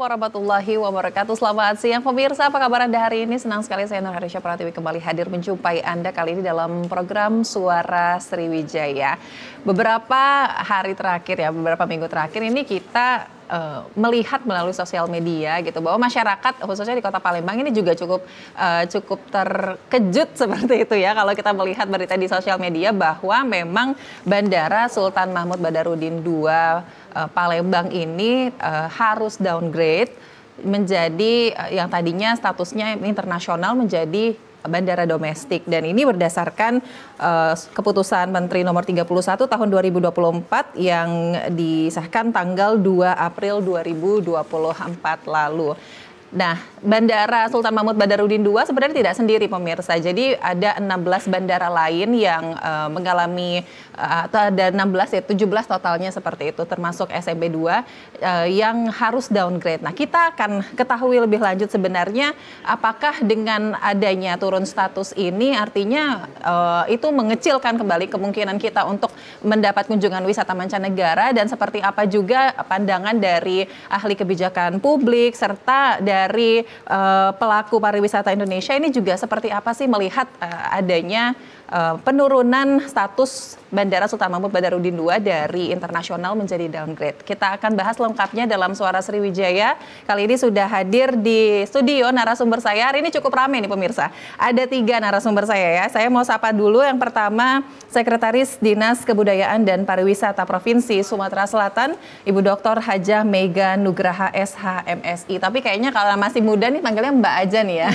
warahmatullahi wabarakatuh. Selamat siang pemirsa, apa kabar Anda hari ini? Senang sekali saya Nur Harisha Pratiwi kembali hadir menjumpai Anda kali ini dalam program Suara Sriwijaya. Beberapa hari terakhir ya, beberapa minggu terakhir ini kita melihat melalui sosial media gitu bahwa masyarakat khususnya di Kota Palembang ini juga cukup terkejut seperti itu ya kalau kita melihat berita di sosial media bahwa memang Bandara Sultan Mahmud Badarudin II Palembang ini harus downgrade menjadi yang tadinya statusnya internasional menjadi bandara domestik, dan ini berdasarkan keputusan Menteri nomor 31 tahun 2024 yang disahkan tanggal 2 April 2024 lalu. Nah, Bandara Sultan Mahmud Badarudin II sebenarnya tidak sendiri pemirsa. Jadi ada 16 bandara lain yang mengalami atau ada 16 ya 17 totalnya seperti itu termasuk SMB 2 yang harus downgrade. Nah, kita akan ketahui lebih lanjut sebenarnya apakah dengan adanya turun status ini artinya itu mengecilkan kembali kemungkinan kita untuk mendapat kunjungan wisata mancanegara, dan seperti apa juga pandangan dari ahli kebijakan publik serta dari pelaku pariwisata Indonesia ini juga seperti apa sih melihat adanya penurunan status Bandara Sultan Mahmud Badarudin II dari internasional menjadi downgrade. Kita akan bahas lengkapnya dalam Suara Sriwijaya. Kali ini sudah hadir di studio narasumber saya. Hari ini cukup ramai nih pemirsa. Ada 3 narasumber saya ya. Saya mau sapa dulu. Yang pertama, Sekretaris Dinas Kebudayaan dan Pariwisata Provinsi Sumatera Selatan, Ibu Dr. Hajah Mega Nugraha SH MSI. Tapi kayaknya kalau masih muda nih panggilnya Mbak aja nih ya.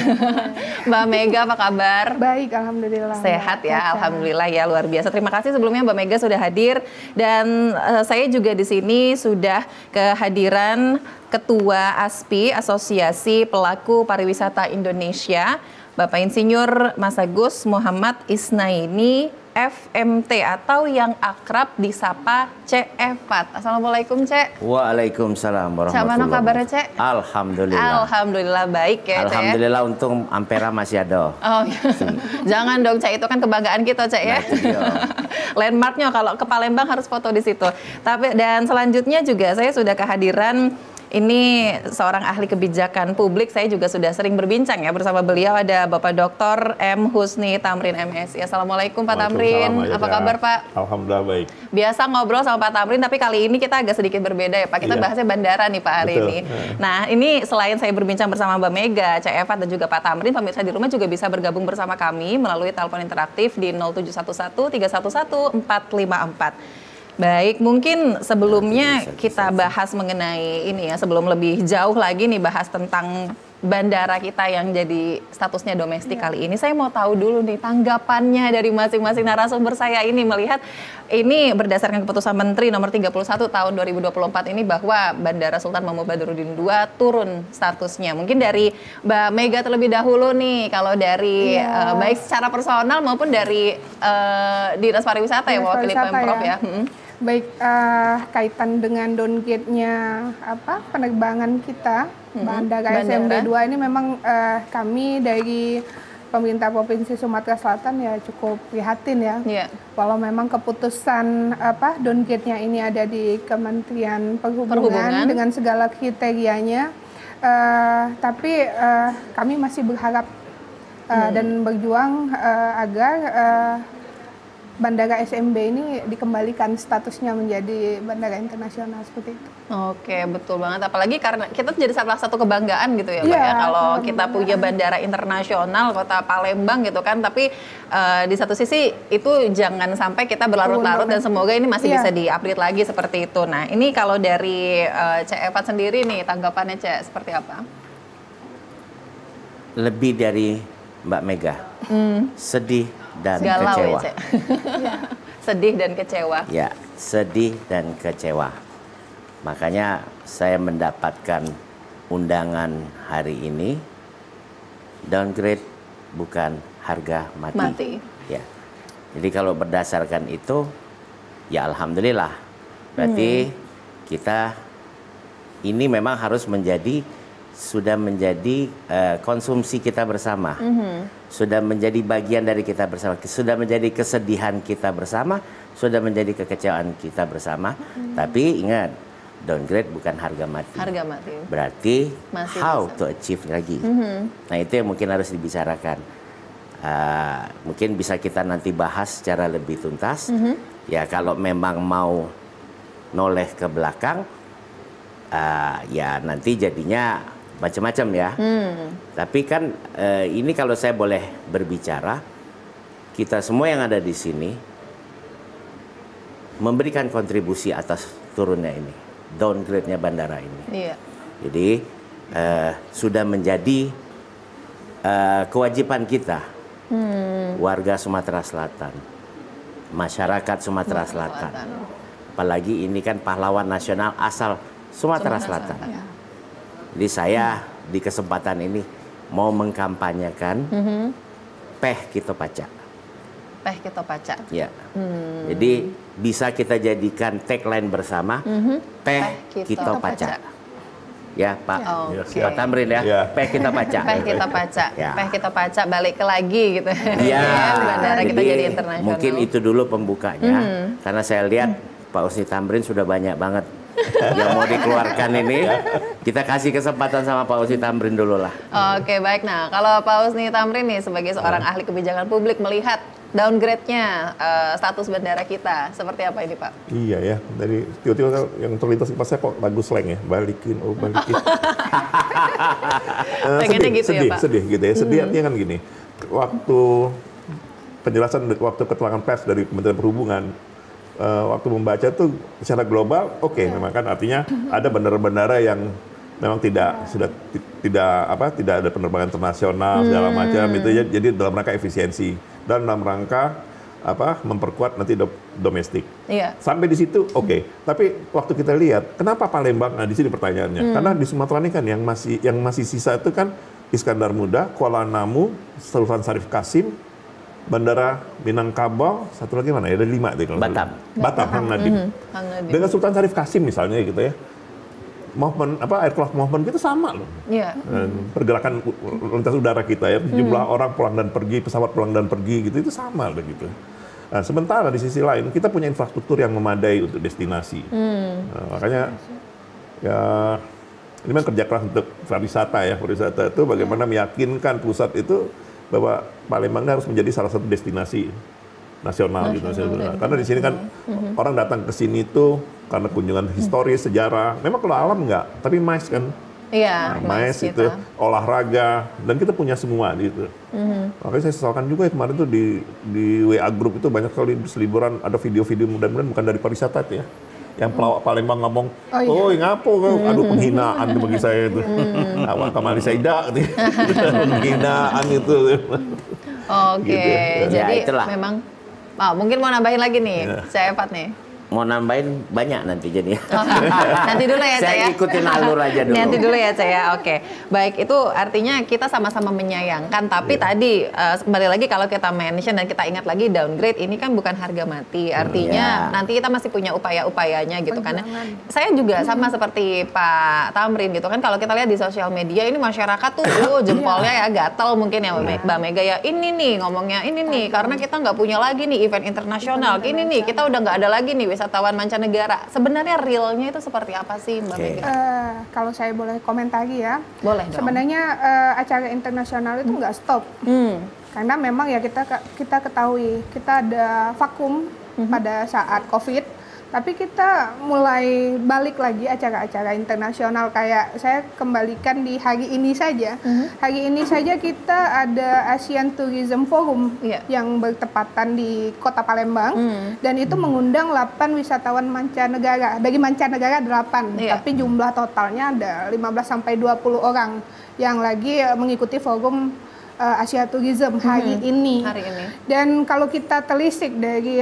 Mbak Mega, apa kabar? Baik, alhamdulillah. Sehat ya, alhamdulillah ya, luar biasa. Terima kasih sebelumnya Mbak Mega sudah hadir, dan saya juga di sini sudah kehadiran Ketua ASPI Asosiasi Pelaku Pariwisata Indonesia, Bapak Insinyur Mas Agus Muhammad Isnaini FMT atau yang akrab disapa Cek Efat. Assalamualaikum Cek. Waalaikumsalam warahmatullahi wabarakatuh. Kabarnya Cek? Alhamdulillah. Alhamdulillah baik ya Cek. Alhamdulillah untung Ampera masih ada. Oh jangan dong Cek, itu kan kebanggaan kita Cek ya. Landmarknya kalau ke Palembang harus foto di situ. Dan selanjutnya juga saya sudah kehadiran ini seorang ahli kebijakan publik. Saya juga sudah sering berbincang ya bersama beliau. Ada Bapak Dr. M. Husni Tamrin MSI. Assalamualaikum Pak Tamrin. Apa kabar Pak? Alhamdulillah baik. Biasa ngobrol sama Pak Tamrin, tapi kali ini kita agak sedikit berbeda ya Pak. Kita bahasnya bandara nih Pak hari ini. Nah ini selain saya berbincang bersama Mbak Mega, Cek Efat dan juga Pak Tamrin, pemirsa di rumah juga bisa bergabung bersama kami melalui telepon interaktif di 0711 311 454. Baik, mungkin sebelumnya kita bahas mengenai ini ya, sebelum lebih jauh lagi nih bahas tentang bandara kita yang jadi statusnya domestik kali ini. Saya mau tahu dulu nih tanggapannya dari masing-masing narasumber saya ini melihat ini berdasarkan keputusan Menteri nomor 31 tahun 2024 ini bahwa Bandara Sultan Mahmud Badarudin II turun statusnya. Mungkin dari Mbak Mega terlebih dahulu nih, kalau dari baik secara personal maupun dari Dinas Pariwisata ya, mewakili Pemprov ya. Baik, kaitan dengan downgrade-nya penerbangan kita, Bandara SMB 2 ini memang kami dari pemerintah Provinsi Sumatera Selatan ya cukup prihatin ya. Walau memang keputusan downgrade-nya ini ada di Kementerian Perhubungan dengan segala kriterianya, tapi kami masih berharap dan berjuang agar Bandara SMB ini dikembalikan statusnya menjadi bandara internasional seperti itu. Oke, betul banget. Apalagi karena kita jadi salah satu kebanggaan gitu ya Pak ya. Kalau kita punya bandara internasional Kota Palembang gitu kan. Tapi di satu sisi itu jangan sampai kita berlarut-larut, dan semoga ini masih bisa di-update lagi seperti itu. Nah ini kalau dari Cek Efat sendiri nih tanggapannya Cek seperti apa? Lebih dari Mbak Mega, sedih dan Galau kecewa. Ya, sedih dan kecewa. Ya, sedih dan kecewa. Makanya saya mendapatkan undangan hari ini. Downgrade bukan harga mati. Ya. Jadi kalau berdasarkan itu, ya alhamdulillah. Berarti kita ini memang harus sudah menjadi konsumsi kita bersama, sudah menjadi bagian dari kita bersama, sudah menjadi kesedihan kita bersama, sudah menjadi kekecewaan kita bersama. Tapi ingat downgrade bukan harga mati. Harga mati. Berarti Masih how bisa. to achieve lagi. Nah itu yang mungkin harus dibicarakan. Mungkin bisa kita nanti bahas secara lebih tuntas. Ya kalau memang mau noleh ke belakang, ya nanti jadinya macam-macam ya. Tapi kan ini kalau saya boleh berbicara, kita semua yang ada di sini memberikan kontribusi atas turunnya ini, downgrade-nya bandara ini. Iya. Jadi sudah menjadi kewajiban kita, warga Sumatera Selatan, masyarakat Sumatera Selatan. Apalagi ini kan pahlawan nasional asal Sumatera Selatan. Jadi saya di kesempatan ini mau mengkampanyekan Peh Kito Paca. Peh Kito Paca. Ya. Jadi bisa kita jadikan tagline bersama Peh Kito Paca. Ya Pak, Oke. Pak Tamrin ya, Peh Kito Paca. Peh Kito Paca. Ya. Peh Kito Paca balik ke lagi gitu. Iya. Bandara kita jadi internasional. Mungkin itu dulu pembukanya, karena saya lihat Pak Husni Tamrin sudah banyak banget yang mau dikeluarkan ini. Kita kasih kesempatan sama Pak Husni Tamrin dulu lah. Oke, baik. Nah, kalau Pak Husni Tamrin nih sebagai seorang ahli kebijakan publik melihat downgrade-nya status bandara kita, seperti apa ini Pak? Iya ya, dari tiba-tiba yang terlintas pas saya kok lagu slang ya, balikin, oh balikin. Pengennya gitu ya Pak? Sedih gitu ya, sedih artinya kan gini, waktu penjelasan, waktu keterangan pers dari Kementerian Perhubungan, waktu membaca tuh secara global, oke, memang kan artinya ada bandara-bandara yang memang tidak ada penerbangan internasional segala macam itu ya, jadi dalam rangka efisiensi dan dalam rangka memperkuat nanti domestik. Iya. Sampai di situ oke. Tapi waktu kita lihat kenapa Palembang, nah di sini pertanyaannya. Karena di Sumatera ini kan yang masih sisa itu kan Iskandar Muda, Kuala Namu, Sultan Syarif Kasim, Bandara Minangkabau, satu lagi mana ya? Ada 5 deh kalau Batam, Hang Nadim. Dengan Sultan Syarif Kasim misalnya gitu ya. Aircraft movement kita sama loh. Iya. Pergerakan lintas udara kita ya, jumlah orang pulang dan pergi, pesawat pulang dan pergi gitu itu sama loh gitu. Nah, sementara di sisi lain kita punya infrastruktur yang memadai untuk destinasi. Nah, makanya ya ini memang kerja keras untuk pariwisata ya. Pariwisata itu bagaimana meyakinkan pusat itu bahwa Palembang harus menjadi salah satu destinasi nasional gitu. Karena di sini kan orang datang ke sini itu karena kunjungan historis, sejarah. Memang kalau alam enggak, tapi MICE kan. Iya, MICE itu olahraga dan kita punya semua gitu. Makanya saya sesalkan juga ya kemarin tuh di WA group itu banyak sekali seliburan ada video-video mudah-mudahan bukan dari pariwisata ya. Yang pelawak Palembang ngomong, oh ngapo, aduh penghinaan bagi saya itu. Awak Kamali Saida, penghinaan itu. Oke, Gitu. jadi Ya, itulah. memang mungkin mau nambahin lagi nih, saya Evat nih. Mau nambahin banyak nanti jadi. Nanti dulu ya, Cak ya. Saya ikutin alur aja dulu. Nanti dulu ya, Cak ya. Oke. Baik, itu artinya kita sama-sama menyayangkan. Tapi tadi, kembali lagi kalau kita mention dan kita ingat lagi downgrade ini kan bukan harga mati. Artinya nanti kita masih punya upaya-upayanya gitu kan. Saya juga sama seperti Pak Tamrin gitu kan. Kalau kita lihat di sosial media ini masyarakat tuh jempolnya ya gatel mungkin ya Mbak Mega ya. Ini nih ngomongnya ini nih karena kita nggak punya lagi nih event internasional. Ini nih kita udah nggak ada lagi nih wisatawan mancanegara. Sebenarnya realnya itu seperti apa sih Mbak Mega? Kalau saya boleh komentari ya. Boleh dong. Sebenarnya acara internasional itu nggak stop. Karena memang ya kita ketahui kita ada vakum pada saat COVID. Tapi kita mulai balik lagi acara-acara internasional kayak saya kembalikan di hari ini saja. Hari ini saja kita ada Asian Tourism Forum yang bertepatan di Kota Palembang dan itu mengundang 8 wisatawan mancanegara. Dari mancanegara 8, tapi jumlah totalnya ada 15 sampai 20 orang yang lagi mengikuti forum Asia Tourism hari ini. Dan kalau kita telisik dari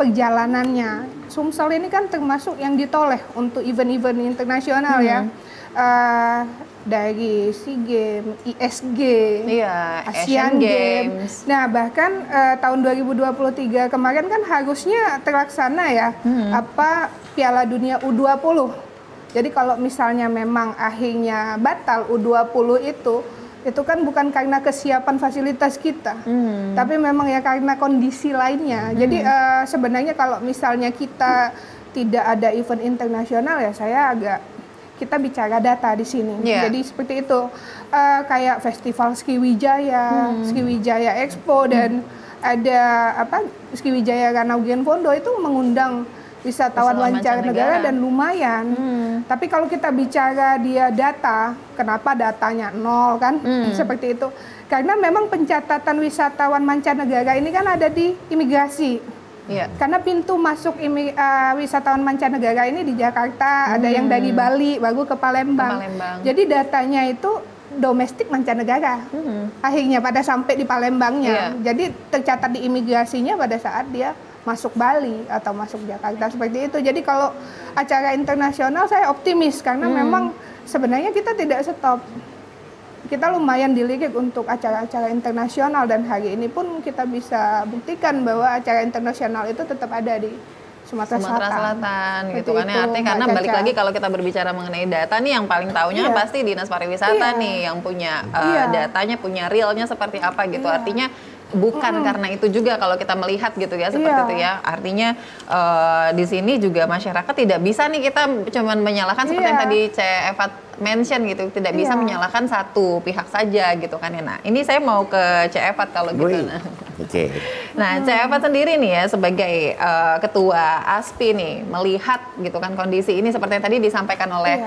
perjalanannya, Sumsel ini kan termasuk yang ditoleh untuk event-event internasional ya. Dari SEA Games, ISG, Asian Games. Nah, bahkan tahun 2023 kemarin kan harusnya terlaksana ya Piala Dunia U20. Jadi kalau misalnya memang akhirnya batal U20 itu kan bukan karena kesiapan fasilitas kita, tapi memang ya karena kondisi lainnya. Jadi sebenarnya kalau misalnya kita tidak ada event internasional ya saya agak kita bicara data di sini. Jadi seperti itu kayak festival Skiwijaya Expo dan ada Skiwijaya Ranaugian Fondo itu mengundang wisatawan mancanegara dan lumayan. Tapi kalau kita bicara dia data, kenapa datanya nol kan? Seperti itu. Karena memang pencatatan wisatawan mancanegara ini kan ada di imigrasi. Karena pintu masuk wisatawan mancanegara ini di Jakarta, ada yang dari Bali, baru ke Palembang. Jadi datanya itu domestik mancanegara. Akhirnya pada sampai di Palembangnya. Jadi tercatat di imigrasinya pada saat dia masuk Bali atau masuk Jakarta seperti itu. Jadi kalau acara internasional saya optimis karena memang sebenarnya kita tidak stop. Kita lumayan dilirik untuk acara-acara internasional dan hari ini pun kita bisa buktikan bahwa acara internasional itu tetap ada di Sumatera Selatan gitu kan ya. Artinya karena balik lagi kalau kita berbicara mengenai data nih yang paling taunya pasti Dinas Pariwisata nih yang punya datanya, punya realnya seperti apa gitu. Artinya bukan karena itu juga kalau kita melihat gitu ya seperti itu ya. Artinya di sini juga masyarakat tidak bisa nih kita cuman menyalahkan seperti yang tadi Eva mention gitu, tidak bisa menyalahkan satu pihak saja gitu kan ya. Nah, ini saya mau ke Eva kalau gitu. Nah, Eva sendiri nih ya sebagai ketua ASPI nih melihat gitu kan kondisi ini seperti yang tadi disampaikan oleh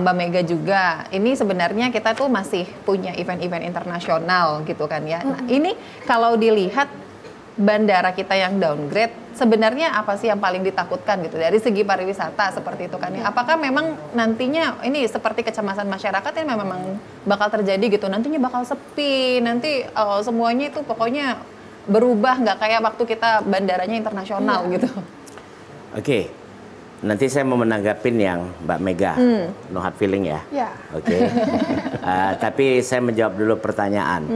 Mbak Mega juga. Ini sebenarnya kita tuh masih punya event-event internasional gitu kan ya. Nah, ini kalau dilihat bandara kita yang downgrade, sebenarnya apa sih yang paling ditakutkan gitu dari segi pariwisata seperti itu kan ya? Apakah memang nantinya ini seperti kecemasan masyarakat yang memang bakal terjadi gitu, nantinya bakal sepi, nanti semuanya itu pokoknya berubah nggak kayak waktu kita bandaranya internasional gitu? Oke. Nanti saya mau menanggapin yang Mbak Mega, no hard feeling ya. Tapi saya menjawab dulu pertanyaan.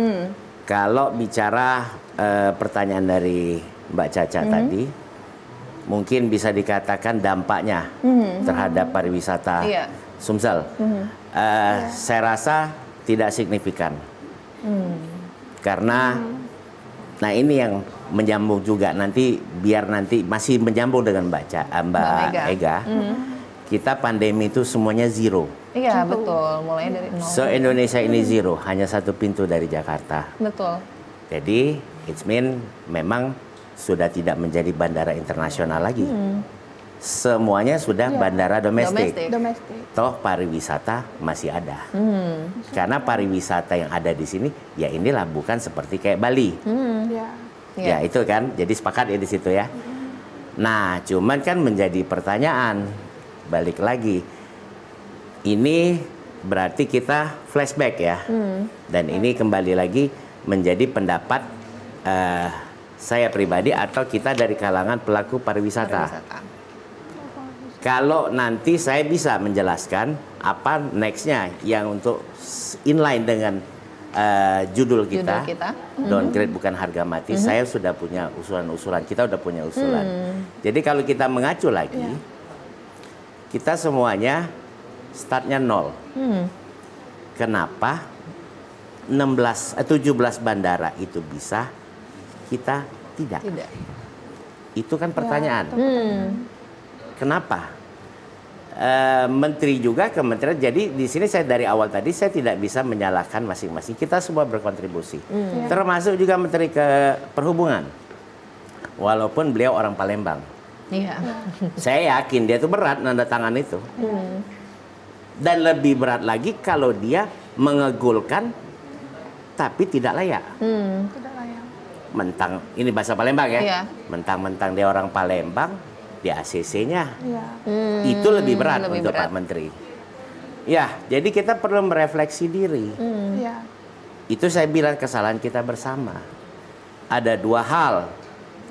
Kalau bicara pertanyaan dari Mbak Caca tadi, mungkin bisa dikatakan dampaknya terhadap pariwisata Sumsel. Saya rasa tidak signifikan. Karena, nah ini yang menyambung juga nanti, biar nanti masih menyambung dengan Mbak Ega. Kita pandemi itu semuanya zero. Iya betul, mulai dari nol. So Indonesia ini zero, hanya satu pintu dari Jakarta. Betul. Jadi, it's mean memang sudah tidak menjadi bandara internasional lagi. Semuanya sudah bandara domestik. Toh pariwisata masih ada. Karena pariwisata yang ada di sini, ya inilah bukan seperti kayak Bali. Ya itu kan, jadi sepakat ya di situ ya. Nah, cuman kan menjadi pertanyaan, balik lagi. Ini berarti kita flashback ya. Dan ini kembali lagi menjadi pendapat saya pribadi atau kita dari kalangan pelaku pariwisata. Kalau nanti saya bisa menjelaskan apa nextnya yang untuk inline dengan judul kita. Downgrade bukan harga mati. Saya sudah punya usulan-usulan, kita udah punya usulan. Jadi kalau kita mengacu lagi, kita semuanya startnya nol. Kenapa 17 bandara itu bisa, kita tidak? Itu kan pertanyaan. Kenapa? Menteri juga kementerian. Jadi di sini saya dari awal tadi saya tidak bisa menyalahkan masing-masing. Kita semua berkontribusi. Termasuk juga Menteri Perhubungan. Walaupun beliau orang Palembang. Saya yakin dia itu berat nanda tangan itu. Dan lebih berat lagi kalau dia mengegulkan tapi tidak layak. Mentang, ini bahasa Palembang ya. Mentang-mentang dia orang Palembang, di ACC-nya. Itu lebih berat untuk Pak Menteri. Ya, jadi kita perlu merefleksi diri. Itu saya bilang kesalahan kita bersama. Ada dua hal.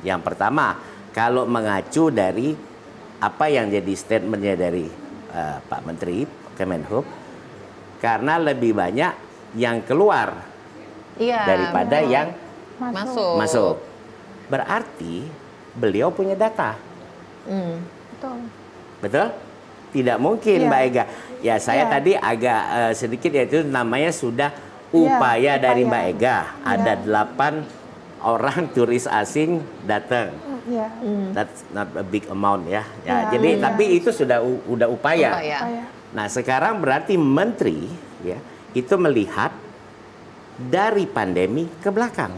Yang pertama, kalau mengacu dari apa yang jadi statementnya dari Pak Menteri Kemenhub, karena lebih banyak yang keluar daripada yang masuk. Berarti beliau punya data. Betul? Tidak mungkin Mbak Ega. Ya saya tadi agak sedikit yaitu namanya sudah upaya dari Mbak Ega. Ada 8 orang turis asing datang. That's not a big amount ya. Jadi tapi itu sudah upaya. Nah, sekarang berarti menteri ya itu melihat dari pandemi ke belakang.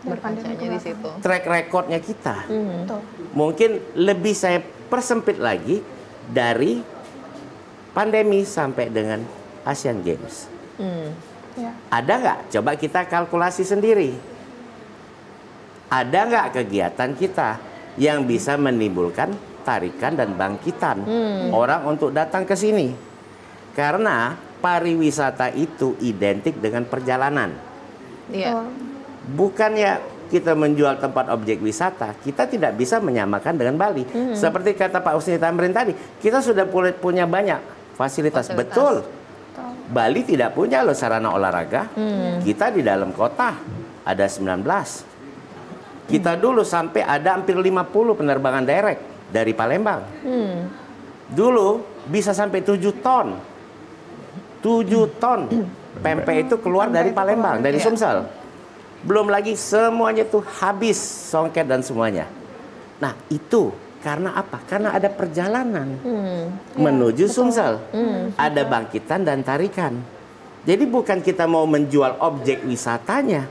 Berkacanya di situ. Track recordnya kita. Mungkin lebih saya persempit lagi dari pandemi sampai dengan Asian Games. Ada nggak? Coba kita kalkulasi sendiri. Ada nggak kegiatan kita yang bisa menimbulkan tarikan dan bangkitan orang untuk datang ke sini? Karena pariwisata itu identik dengan perjalanan. Bukannya kita menjual tempat objek wisata, kita tidak bisa menyamakan dengan Bali. Seperti kata Pak Husni Tamrin tadi, kita sudah punya banyak fasilitas. Betul. Bali tidak punya loh sarana olahraga. Kita di dalam kota ada 19. Kita dulu sampai ada hampir 50 penerbangan direct dari Palembang. Dulu bisa sampai 7 ton. 7 ton pempek itu keluar dari Palembang, dari Sumsel. Belum lagi semuanya tuh habis songket dan semuanya. Nah, itu karena apa? Karena ada perjalanan menuju Sumsel. Ada bangkitan dan tarikan. Jadi bukan kita mau menjual objek wisatanya.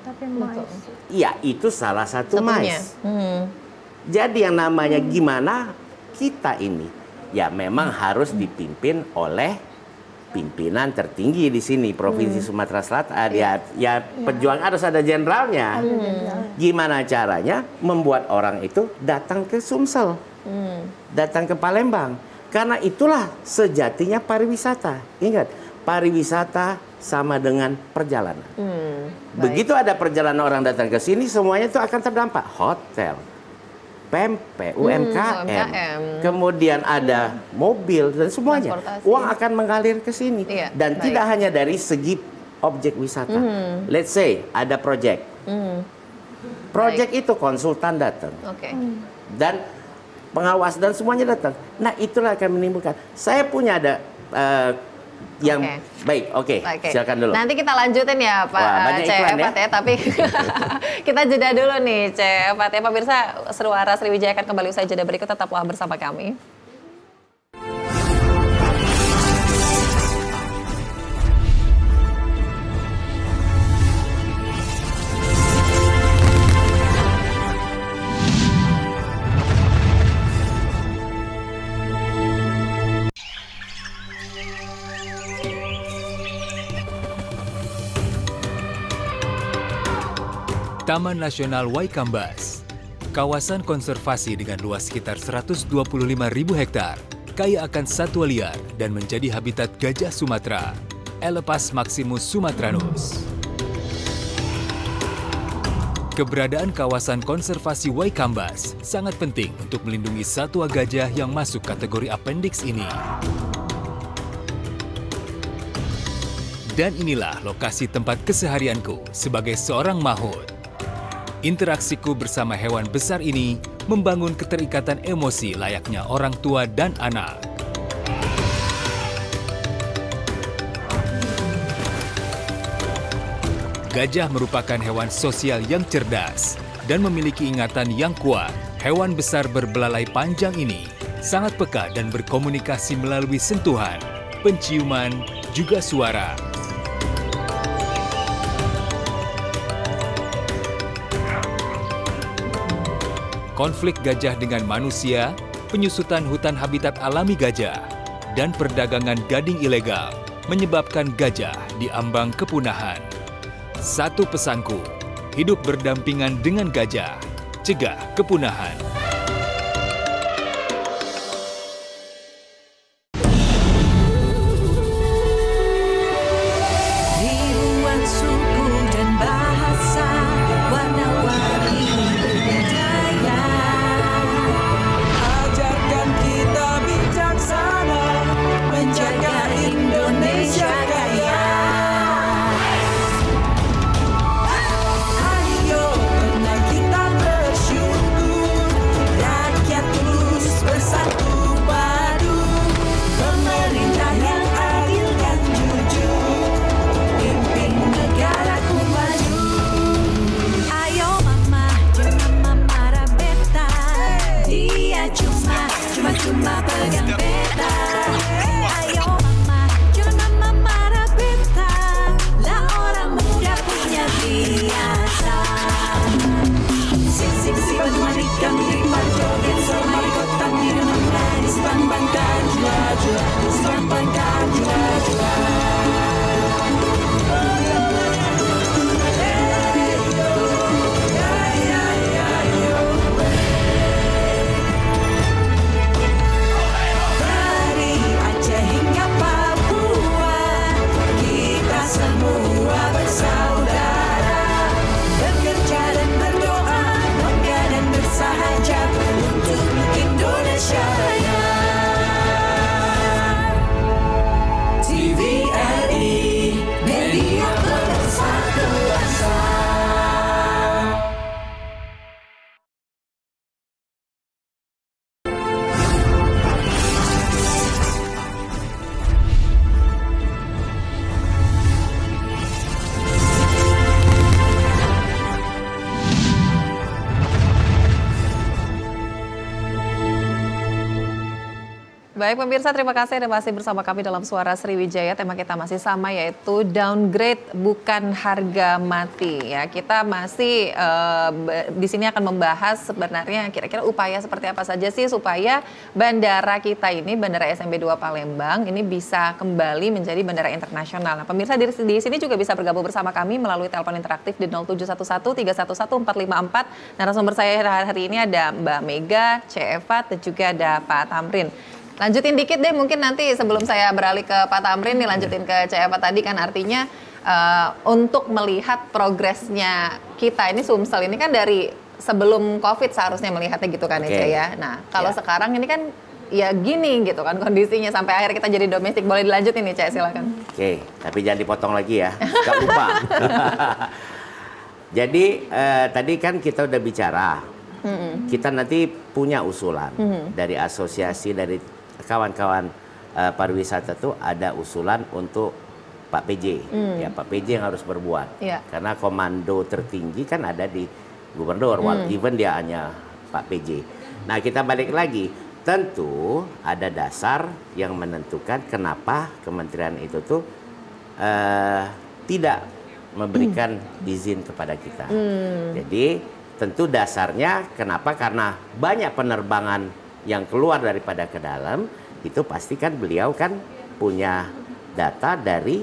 Tapi mais. Iya, itu salah satu mais. Jadi yang namanya gimana kita ini, ya memang harus dipimpin oleh pimpinan tertinggi di sini Provinsi Sumatera Selatan. Ya pejuang harus ada jenderalnya. Gimana caranya membuat orang itu datang ke Sumsel, datang ke Palembang? Karena itulah sejatinya pariwisata. Ingat, pariwisata sama dengan perjalanan. Begitu ada perjalanan orang datang ke sini, semuanya itu akan terdampak. Hotel, pempek, UMKM, kemudian ada mobil dan semuanya. Uang akan mengalir ke sini. Dan tidak hanya dari segi objek wisata. Let's say ada project. Project itu konsultan datang. Dan pengawas dan semuanya datang. Nah, itulah akan menimbulkan. Saya punya ada yang baik, silakan dulu. Nanti kita lanjutin ya Pak CFat ya, tapi kita jeda dulu nih CFat ya. Pemirsa, Suara Sriwijaya akan kembali usai jeda berikut, tetaplah bersama kami. Taman Nasional Waikambas, kawasan konservasi dengan luas sekitar 125.000 hektar, kaya akan satwa liar dan menjadi habitat gajah Sumatera, Elepas maximus sumatranus. Keberadaan kawasan konservasi Waikambas sangat penting untuk melindungi satwa gajah yang masuk kategori appendix ini. Dan inilah lokasi tempat keseharianku sebagai seorang mahout. Interaksiku bersama hewan besar ini membangun keterikatan emosi layaknya orang tua dan anak. Gajah merupakan hewan sosial yang cerdas dan memiliki ingatan yang kuat. Hewan besar berbelalai panjang ini sangat peka dan berkomunikasi melalui sentuhan, penciuman, juga suara. Konflik gajah dengan manusia, penyusutan hutan habitat alami gajah, dan perdagangan gading ilegal menyebabkan gajah diambang kepunahan. Satu pesanku, hidup berdampingan dengan gajah, cegah kepunahan. Baik pemirsa, terima kasih Anda masih bersama kami dalam Suara Sriwijaya. Tema kita masih sama, yaitu downgrade bukan harga mati. Ya, kita masih di sini akan membahas sebenarnya kira-kira upaya seperti apa saja sih supaya bandara kita ini, Bandara SMB 2 Palembang ini bisa kembali menjadi bandara internasional. Nah, pemirsa di sini juga bisa bergabung bersama kami melalui telepon interaktif di 0711-311-454. Narasumber saya hari ini ada Mbak Mega, C. Evat, dan juga ada Pak Tamrin. Lanjutin dikit deh mungkin nanti sebelum saya beralih ke Pak Tamrin nih, lanjutin ke C. Evat tadi kan artinya untuk melihat progresnya kita ini Sumsel ini kan dari sebelum COVID seharusnya melihatnya gitu kan ya. Nah kalau sekarang ini kan ya gini gitu kan kondisinya sampai akhirnya kita jadi domestik. Boleh dilanjutin nih Cek, silakan. Oke, tapi jangan dipotong lagi ya, gak lupa. Jadi tadi kan kita udah bicara, kita nanti punya usulan dari asosiasi, dari kawan-kawan pariwisata tuh ada usulan untuk Pak PJ, ya Pak PJ yang harus berbuat, karena komando tertinggi kan ada di gubernur, even dia hanya Pak PJ. Nah kita balik lagi, tentu ada dasar yang menentukan kenapa kementerian itu tuh tidak memberikan izin kepada kita. Jadi tentu dasarnya kenapa, karena banyak penerbangan yang keluar daripada ke dalam, itu pasti kan beliau kan punya data dari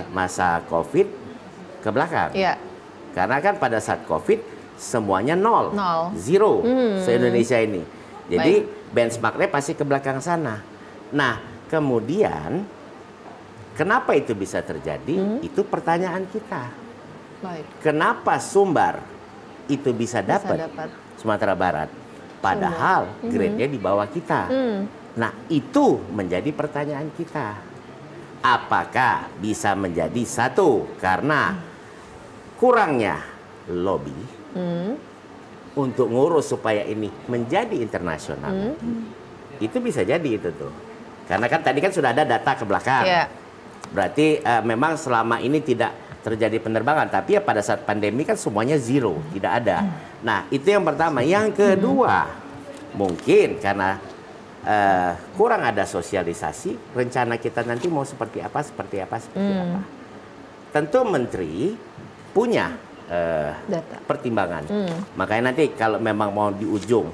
masa COVID ke belakang. Karena kan pada saat COVID semuanya nol. Zero se-Indonesia ini. Jadi benchmarknya pasti ke belakang sana. Nah kemudian kenapa itu bisa terjadi? Itu pertanyaan kita. Kenapa Sumbar itu bisa dapat Sumatera Barat? Padahal grade-nya di bawah kita. Nah itu menjadi pertanyaan kita. Apakah bisa menjadi satu karena kurangnya lobby untuk ngurus supaya ini menjadi internasional? Itu bisa jadi itu tuh. Karena kan tadi kan sudah ada data ke belakang. Berarti memang selama ini tidak terjadi penerbangan, tapi ya pada saat pandemi kan semuanya zero, tidak ada. Nah itu yang pertama. Yang kedua, mungkin karena kurang ada sosialisasi rencana kita nanti mau seperti apa. Tentu menteri punya pertimbangan. Makanya nanti kalau memang mau di ujung,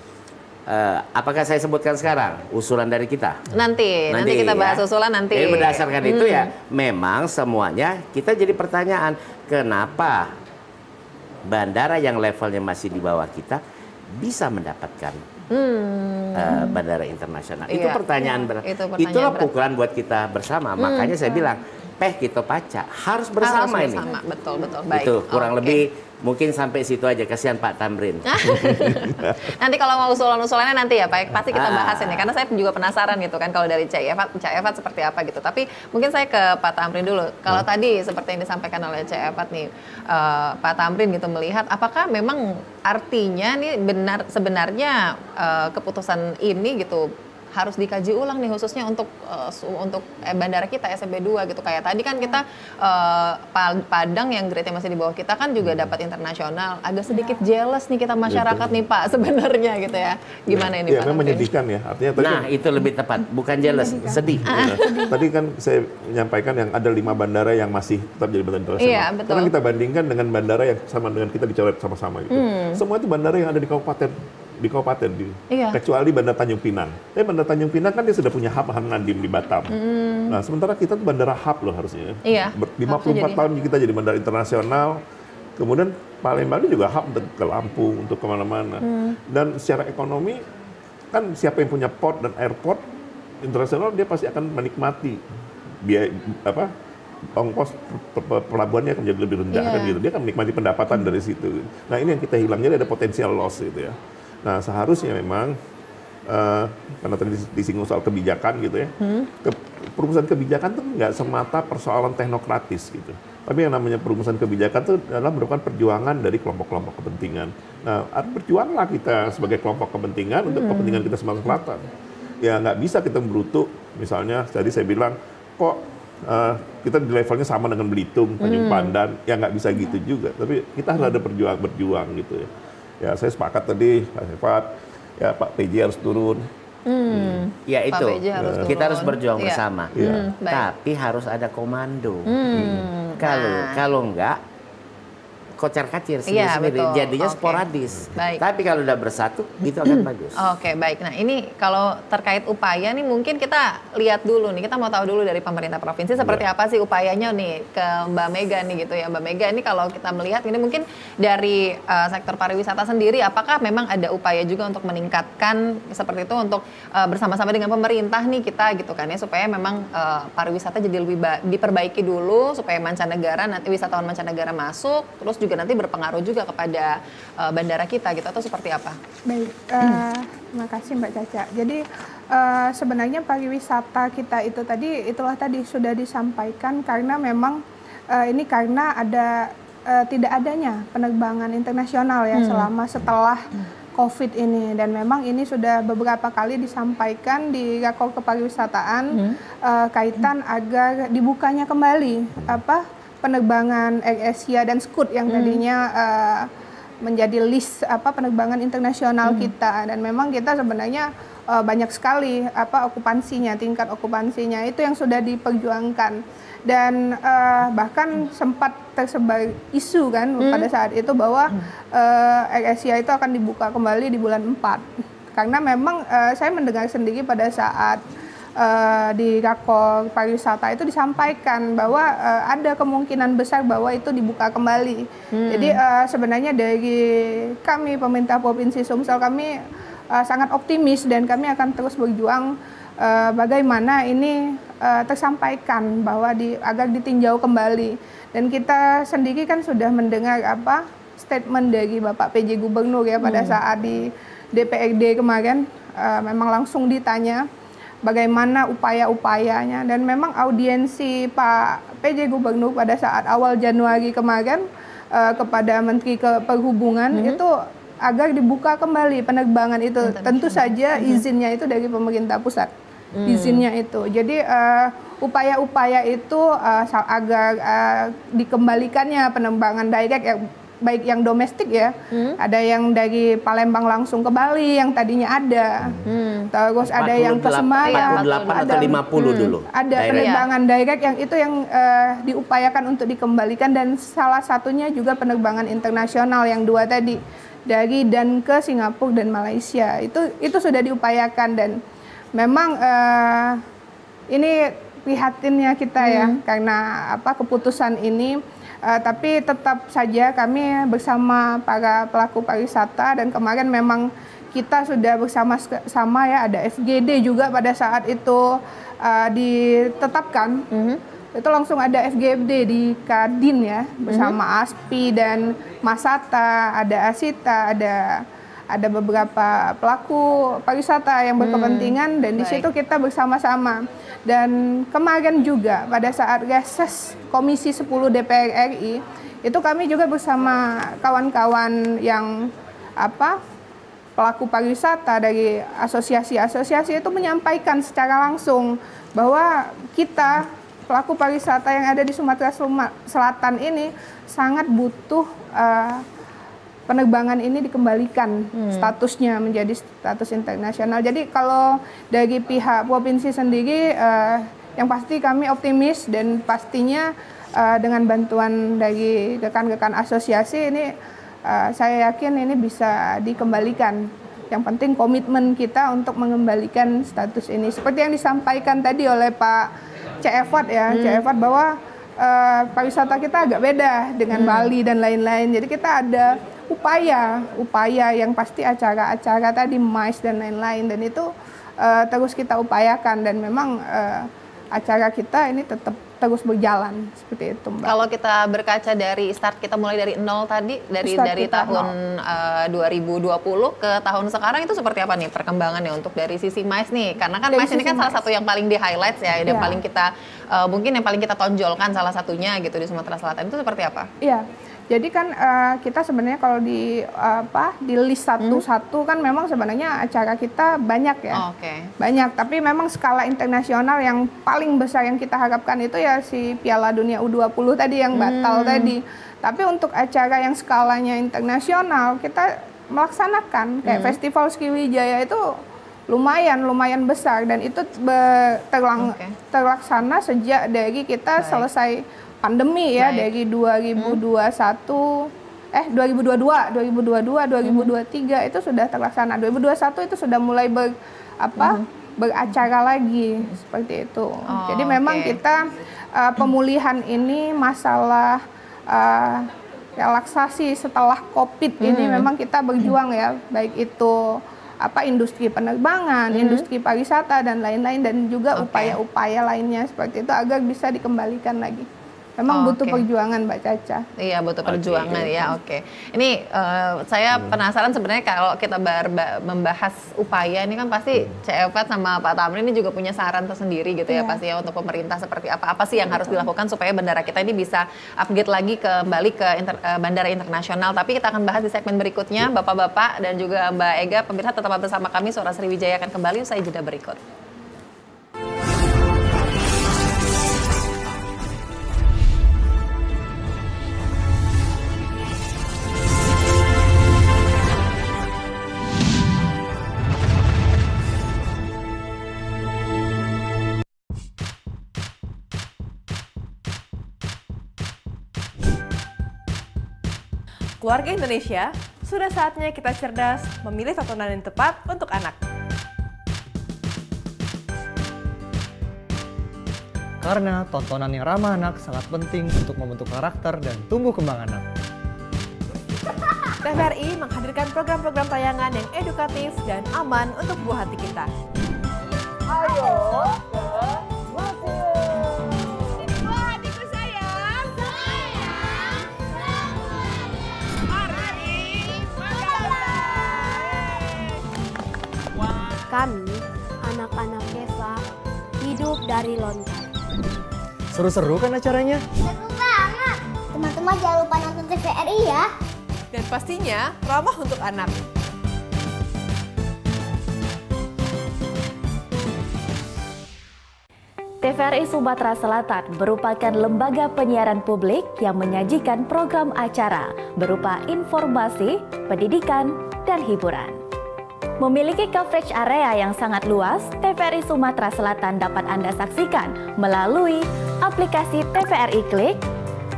apakah saya sebutkan sekarang usulan dari kita? Nanti kita bahas usulan nanti. Jadi berdasarkan itu ya, memang semuanya kita jadi pertanyaan, kenapa bandara yang levelnya masih di bawah kita bisa mendapatkan bandara internasional? Itu pertanyaan berat. Itulah pukulan buat kita bersama. Makanya saya bilang, kita paca harus bersama ini. Betul. Baik. Itu kurang lebih. Mungkin sampai situ aja, kasihan Pak Tamrin. Nanti kalau mau usulan-usulannya nanti ya Pak, pasti kita bahas ini. Karena saya juga penasaran gitu kan kalau dari Cak Evat seperti apa gitu. Tapi mungkin saya ke Pak Tamrin dulu. Kalau tadi seperti yang disampaikan oleh Cak Evat nih, Pak Tamrin gitu melihat apakah memang artinya nih benar-sebenarnya keputusan ini gitu harus dikaji ulang nih khususnya untuk bandara kita SMB 2 gitu. Kayak tadi kan kita Padang yang grade-nya masih di bawah kita kan juga dapat internasional. Agak sedikit jealous nih kita masyarakat nih Pak sebenarnya gitu ya. Gimana ini Pak? Memang menyedihkan ya. Artinya tadi itu lebih tepat, bukan jealous, sedih. Tadi kan saya menyampaikan yang ada 5 bandara yang masih tetap jadi bandara internasional. Iya, betul. Karena kita bandingkan dengan bandara yang sama dengan kita dicoret sama-sama gitu. Semua itu bandara yang ada di kabupaten. Kecuali Bandara Tanjung Pinang. Tapi Bandara Tanjung Pinang kan dia sudah punya hub Nadiem di Batam. Nah, sementara kita tuh bandara hub loh harusnya. 54 tahun kita jadi bandara internasional. Kemudian Palembang ini juga hub untuk ke Lampung, untuk kemana-mana. Dan secara ekonomi kan siapa yang punya port dan airport internasional dia pasti akan menikmati biaya ongkos pelabuhannya akan jadi lebih rendah kan gitu. Dia akan menikmati pendapatan dari situ. Nah, ini yang kita hilang, jadi ada potensial loss gitu ya. Nah seharusnya memang karena tadi disinggung soal kebijakan gitu ya, perumusan kebijakan itu nggak semata persoalan teknokratis gitu, tapi yang namanya perumusan kebijakan itu adalah merupakan perjuangan dari kelompok-kelompok kepentingan. Nah berjuanglah kita sebagai kelompok kepentingan untuk kepentingan kita Sumatera Selatan. Ya nggak bisa kita berutuk, misalnya tadi saya bilang kok kita di levelnya sama dengan Belitung, Tanjung Pandan, ya nggak bisa gitu juga, tapi kita harus ada berjuang gitu ya. Ya saya sepakat tadi Pak Evat, ya Pak PJ harus turun, Ya itu, kita harus berjuang bersama. Tapi harus ada komando. Kalau enggak, kocar-kacir sendiri, jadinya sporadis. Tapi kalau udah bersatu, itu akan bagus. Oke, baik. Nah ini kalau terkait upaya nih mungkin kita lihat dulu nih, kita mau tahu dulu dari pemerintah provinsi seperti apa sih upayanya nih ke Mbak Mega nih gitu ya. Mbak Mega ini kalau kita melihat ini mungkin dari sektor pariwisata sendiri, apakah memang ada upaya juga untuk meningkatkan seperti itu untuk bersama-sama dengan pemerintah nih kita gitu kan ya, supaya memang pariwisata jadi lebih diperbaiki dulu supaya mancanegara, nanti wisatawan mancanegara masuk, terus juga nanti berpengaruh juga kepada bandara kita gitu, atau seperti apa? Baik, terima kasih Mbak Caca. Jadi sebenarnya pariwisata kita itu itulah tadi sudah disampaikan karena memang ini karena ada tidak adanya penerbangan internasional ya selama setelah COVID ini, dan memang ini sudah beberapa kali disampaikan di Rakor Kepariwisataan kaitan agar dibukanya kembali penerbangan AirAsia dan Scoot yang tadinya menjadi list penerbangan internasional kita, dan memang kita sebenarnya banyak sekali tingkat okupansinya itu yang sudah diperjuangkan, dan bahkan sempat tersebar isu kan pada saat itu bahwa AirAsia itu akan dibuka kembali di bulan 4 karena memang saya mendengar sendiri pada saat di Rakor Pariwisata itu disampaikan bahwa ada kemungkinan besar bahwa itu dibuka kembali. Jadi sebenarnya dari kami pemerintah Provinsi Sumsel, kami sangat optimis dan kami akan terus berjuang bagaimana ini tersampaikan bahwa agar ditinjau kembali. Dan kita sendiri kan sudah mendengar statement dari Bapak PJ Gubernur ya pada saat di DPRD kemarin, memang langsung ditanya bagaimana upaya-upayanya, dan memang audiensi Pak PJ Gubernur pada saat awal Januari kemarin kepada Menteri Perhubungan itu agar dibuka kembali penerbangan itu. Tentu saja izinnya itu dari pemerintah pusat, izinnya itu. Jadi upaya-upaya itu agar dikembalikannya penerbangan direct ya, baik yang domestik ya, ada yang dari Palembang langsung ke Bali yang tadinya ada, terus ada yang ke Semarang, 48 atau 50 dulu. Ada penerbangan direct yang itu yang diupayakan untuk dikembalikan, dan salah satunya juga penerbangan internasional yang 2 tadi dari dan ke Singapura dan Malaysia itu sudah diupayakan, dan memang ini prihatinnya kita ya karena keputusan ini. Tapi tetap saja kami bersama para pelaku pariwisata, dan kemarin memang kita sudah bersama-sama ya, ada FGD juga pada saat itu ditetapkan. Itu langsung ada FGD di Kadin ya, bersama ASPI dan Masata, ada Asita, ada beberapa pelaku pariwisata yang berkepentingan, dan di situ kita bersama-sama. Dan kemarin juga pada saat reses Komisi 10 DPR RI itu kami juga bersama kawan-kawan yang pelaku pariwisata dari asosiasi-asosiasi itu menyampaikan secara langsung bahwa kita pelaku pariwisata yang ada di Sumatera Selatan ini sangat butuh penerbangan ini dikembalikan statusnya menjadi status internasional. Jadi kalau dari pihak provinsi sendiri yang pasti kami optimis, dan pastinya dengan bantuan dari rekan-rekan asosiasi ini saya yakin ini bisa dikembalikan. Yang penting komitmen kita untuk mengembalikan status ini. Seperti yang disampaikan tadi oleh Pak Cefat ya, Cefat bahwa pariwisata kita agak beda dengan Bali dan lain-lain. Jadi kita ada upaya yang pasti acara-acara tadi MICE dan lain-lain, dan itu terus kita upayakan, dan memang acara kita ini tetap terus berjalan seperti itu, Mbak. Kalau kita berkaca dari start kita mulai dari nol tadi, dari tahun 2020 ke tahun sekarang, itu seperti apa nih perkembangannya untuk dari sisi MICE nih? Karena kan MICE ini kan salah satu yang paling di highlight ya, yang paling kita mungkin yang paling kita tonjolkan salah satunya gitu di Sumatera Selatan, itu seperti apa? Iya. Jadi kan kita sebenarnya kalau di list satu-satu kan memang sebenarnya acara kita banyak ya, banyak. Tapi memang skala internasional yang paling besar yang kita harapkan itu ya si Piala Dunia U20 tadi yang batal tadi. Tapi untuk acara yang skalanya internasional kita melaksanakan kayak Festival Sriwijaya itu lumayan besar, dan itu terlaksana sejak dari kita selesai pandemi ya, dari 2022, 2023 itu sudah terlaksana. 2021 itu sudah mulai beracara lagi seperti itu. Jadi memang kita pemulihan ini masalah relaksasi setelah COVID ini memang kita berjuang ya, baik itu industri penerbangan, industri pariwisata dan lain-lain, dan juga upaya-upaya lainnya seperti itu agar bisa dikembalikan lagi. Memang butuh perjuangan, Mbak Caca. Iya, butuh perjuangan ya. Ini saya penasaran sebenarnya kalau kita membahas upaya ini kan pasti Cek Evat sama Pak Tamrin ini juga punya saran tersendiri gitu ya pasti ya untuk pemerintah seperti apa sih yang harus dilakukan supaya bandara kita ini bisa upgrade lagi kembali ke bandara internasional. Tapi kita akan bahas di segmen berikutnya, Bapak-bapak dan juga Mbak Ega. Pemirsa tetap bersama kami, Suara Sriwijaya akan kembali usai jeda berikut. Keluarga Indonesia, sudah saatnya kita cerdas memilih tontonan yang tepat untuk anak. Karena tontonan yang ramah anak sangat penting untuk membentuk karakter dan tumbuh kembang anak. TVRI menghadirkan program-program tayangan yang edukatif dan aman untuk buah hati kita. Ayo ke museum. Buah hatiku sayang. Kami, anak-anak desa, hidup dari lontar. Seru-seru kan acaranya? Seru banget! Teman-teman jangan lupa nonton TVRI ya. Dan pastinya ramah untuk anak. TVRI Sumatera Selatan merupakan lembaga penyiaran publik yang menyajikan program acara berupa informasi, pendidikan, dan hiburan. Memiliki coverage area yang sangat luas, TVRI Sumatera Selatan dapat Anda saksikan melalui aplikasi TVRI Klik,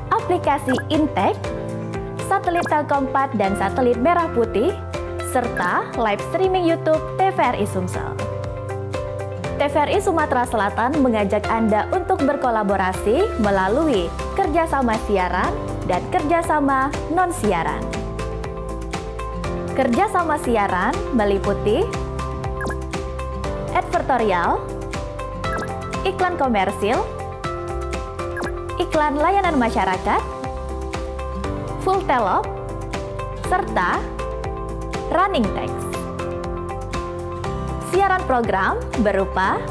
aplikasi Intek, satelit Telkom 4 dan satelit Merah Putih, serta live streaming YouTube TVRI Sumsel. TVRI Sumatera Selatan mengajak Anda untuk berkolaborasi melalui kerjasama siaran dan kerjasama non-siaran. Kerjasama siaran meliputi advertorial, iklan komersil, iklan layanan masyarakat, full telop, serta running text. Siaran program berupa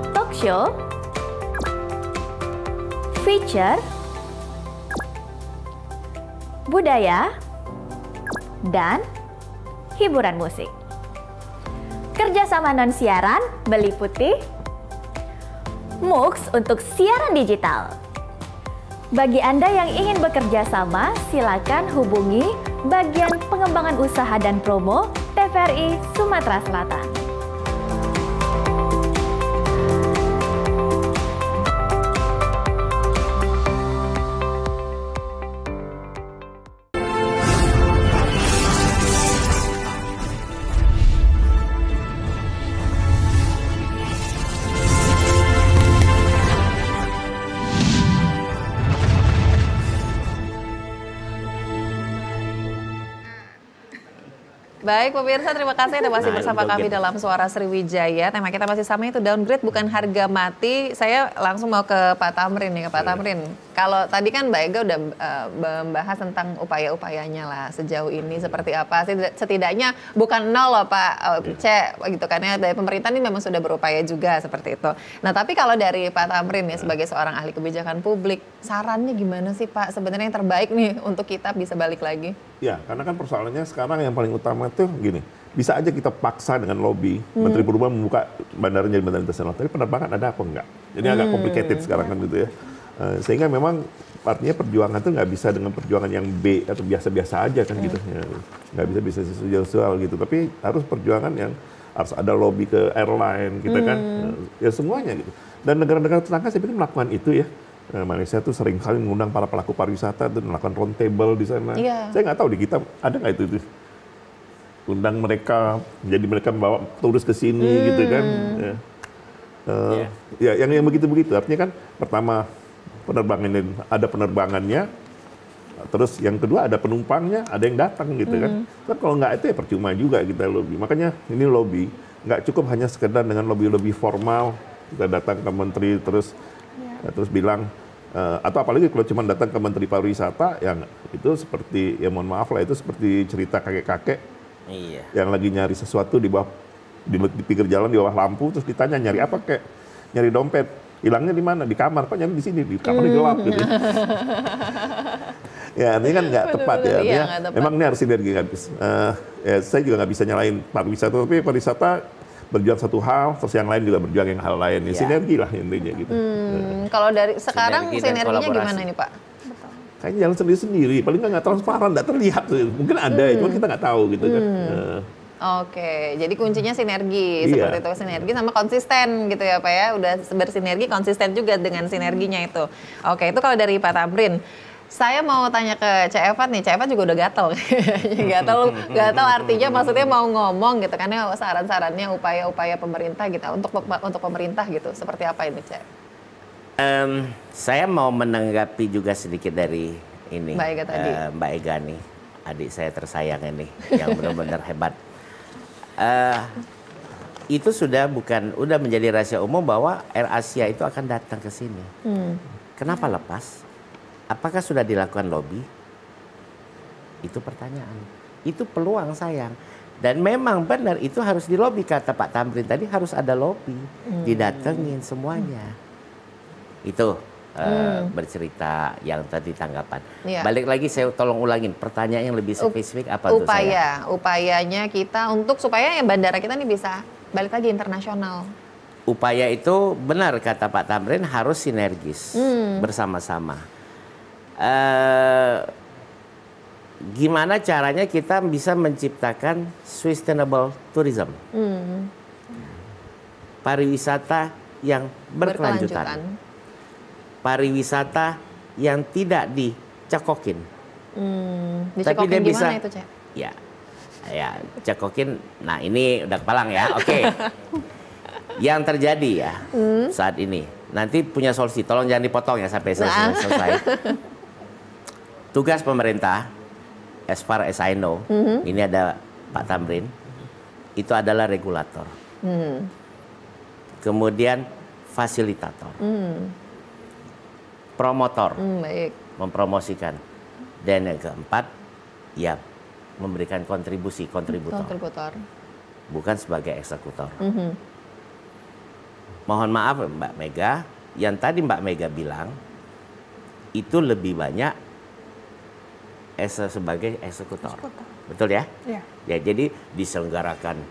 talk show, feature, budaya, dan hiburan musik. Kerjasama non-siaran meliputi MUX untuk siaran digital. Bagi Anda yang ingin bekerja sama, silakan hubungi bagian pengembangan usaha dan promo TVRI Sumatera Selatan. Baik pemirsa, terima kasih Anda masih bersama kami dalam Suara Sriwijaya. Tema kita masih sama, itu downgrade bukan harga mati. Saya langsung mau ke Pak Tamrin nih, Pak Tamrin. Kalau tadi kan Mbak Ega udah membahas tentang upaya-upayanya lah sejauh ini seperti apa. Setidaknya bukan nol loh Pak Cek gitu kan ya, dari pemerintah ini memang sudah berupaya juga seperti itu. Nah tapi kalau dari Pak Tamrin nih sebagai seorang ahli kebijakan publik, sarannya gimana sih Pak sebenarnya yang terbaik nih untuk kita bisa balik lagi? Ya, karena kan persoalannya sekarang yang paling utama itu gini, bisa aja kita paksa dengan lobby Menteri Perhubungan membuka bandara jadi bandara internasional, tapi penerbangan ada apa enggak? Jadi agak complicated sekarang kan gitu ya. Sehingga memang artinya perjuangan itu nggak bisa dengan perjuangan yang B atau biasa-biasa aja kan gitu. Ya, nggak bisa bisnis-as-usual gitu. Tapi harus perjuangan yang harus ada lobby ke airline kita kan. Ya semuanya gitu. Dan negara-negara tetangga saya pikir melakukan itu ya. Malaysia tuh sering kali mengundang para pelaku pariwisata dan melakukan round table di sana. Saya nggak tahu di kita ada nggak itu. Undang mereka, jadi mereka membawa turis ke sini gitu kan. Ya, yang begitu-begitu. Artinya kan pertama ada penerbangannya, terus yang kedua ada penumpangnya, ada yang datang gitu kan. Kan kalau nggak itu ya percuma juga kita lobby. Makanya ini lobby nggak cukup hanya sekedar dengan lobby-lobby formal kita datang ke menteri terus bilang atau apalagi kalau cuma datang ke menteri pariwisata yang itu seperti ya mohon maaf lah itu seperti cerita kakek-kakek yang lagi nyari sesuatu di pinggir jalan di bawah lampu terus ditanya nyari apa kek, nyari dompet, hilangnya di mana, di kamar, Pak nyari di sini, di kamar gelap gitu. Ya ini kan nggak tepat ya, memang ini harus sinergi. Ya, saya juga nggak bisa nyalain pariwisata, tapi pariwisata berjuang satu hal, terus yang lain juga berjuang yang hal lain. Ya, sinergi lah intinya gitu. Kalau dari sekarang sinerginya gimana ini Pak? Kayaknya jalan sendiri-sendiri, paling nggak transparan, nggak terlihat. Mungkin ada, cuma kita nggak tahu gitu kan. Oke, jadi kuncinya sinergi, seperti itu, sinergi sama konsisten gitu ya Pak ya, udah bersinergi, konsisten juga dengan sinerginya itu. Oke, itu kalau dari Pak Tamrin. Saya mau tanya ke Cak Evat nih, Cak Evat juga udah gatel. gatel artinya maksudnya mau ngomong gitu, karena saran-sarannya, upaya-upaya pemerintah gitu, untuk pemerintah gitu, seperti apa ini Cak? Saya mau menanggapi juga sedikit dari ini, Mbak Ega nih, adik saya tersayang ini, yang benar-benar hebat. Itu udah menjadi rahasia umum bahwa AirAsia itu akan datang ke sini. Kenapa lepas? Apakah sudah dilakukan lobby? Itu pertanyaan. Itu peluang sayang. Dan memang benar itu harus dilobi, kata Pak Tamrin tadi, harus ada lobby, didatengin semuanya. Itu bercerita yang tadi tanggapan. Balik lagi saya tolong ulangin pertanyaan yang lebih spesifik apa tuh saya? Upayanya kita supaya bandara kita ini bisa balik lagi internasional. Upaya itu benar kata Pak Tamrin harus sinergis bersama-sama. Gimana caranya kita bisa menciptakan sustainable tourism, pariwisata yang berkelanjutan. Pariwisata yang tidak dicekokin. Dicekokin tapi dia bisa itu, Cak? Ya, cekokin. Nah, ini udah kepalang ya. Oke. Yang terjadi ya saat ini. Nanti punya solusi. Tolong jangan dipotong ya sampai selesai. Tugas pemerintah, as far as I know, ini ada Pak Tamrin, itu adalah regulator. Kemudian fasilitator. Promotor, mempromosikan, dan yang keempat, ya memberikan kontributor, bukan sebagai eksekutor. Mohon maaf Mbak Mega, yang tadi Mbak Mega bilang itu lebih banyak sebagai eksekutor, betul ya? Ya, jadi diselenggarakan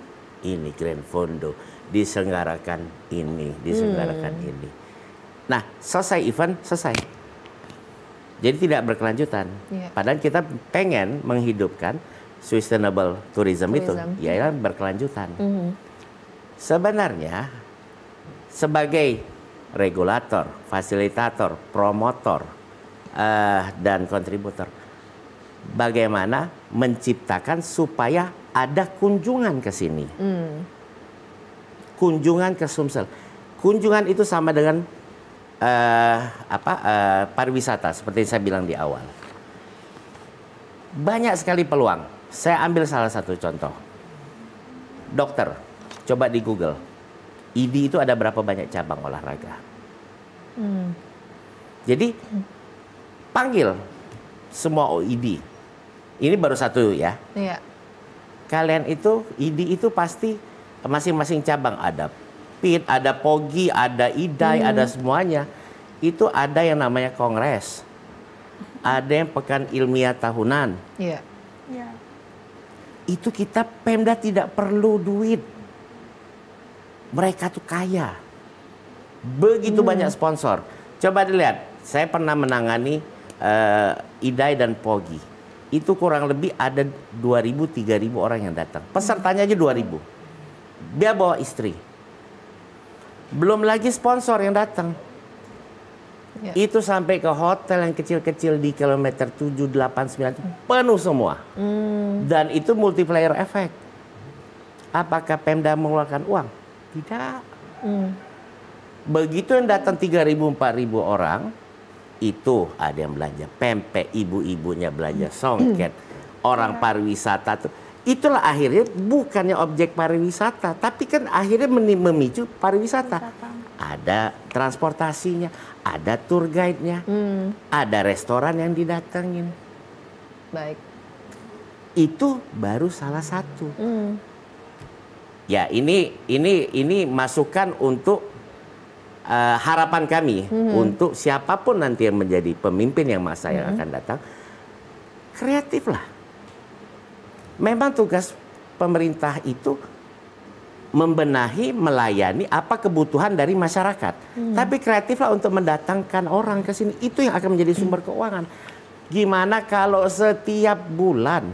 ini Grand Fondo, diselenggarakan ini. Nah, selesai event, selesai. Jadi tidak berkelanjutan. Padahal kita pengen menghidupkan sustainable tourism itu, ya berkelanjutan. Sebenarnya, sebagai regulator, fasilitator, promotor, dan kontributor, bagaimana menciptakan supaya ada kunjungan ke sini. Kunjungan ke Sumsel. Kunjungan itu sama dengan pariwisata seperti saya bilang di awal. Banyak sekali peluang. Saya ambil salah satu contoh. Dokter, coba di Google. ID itu ada berapa banyak cabang olahraga. Jadi panggil semua OID. Ini baru satu ya. Kalian itu ID itu pasti masing-masing cabang ada. PIT, ada POGI, ada IDAI, ada semuanya. Itu ada yang namanya kongres. Ada yang pekan ilmiah tahunan. Itu kita Pemda tidak perlu duit. Mereka tuh kaya. Begitu banyak sponsor. Coba dilihat, Saya pernah menangani IDAI dan POGI. Itu kurang lebih ada 2.000-3.000 orang yang datang. Pesertanya aja 2.000. Dia bawa istri. Belum lagi sponsor yang datang. Ya. Itu sampai ke hotel yang kecil-kecil di kilometer 7, 8, 9 penuh semua. Dan itu multiplier effect. Apakah Pemda mengeluarkan uang? Tidak. Begitu yang datang 3.000, 4.000 orang, itu ada yang belanja pempek, ibu-ibunya belanja songket, orang pariwisata tuh. Itulah akhirnya bukannya objek pariwisata, tapi kan akhirnya memicu pariwisata. Ada transportasinya, ada tour guide-nya, ada restoran yang didatengin. Baik. Itu baru salah satu. Ya, ini masukan untuk harapan kami untuk siapapun nanti yang menjadi pemimpin yang masa yang akan datang, kreatif lah. Memang tugas pemerintah itu membenahi, melayani apa kebutuhan dari masyarakat. Tapi kreatiflah untuk mendatangkan orang ke sini. Itu yang akan menjadi sumber keuangan. Gimana kalau setiap bulan,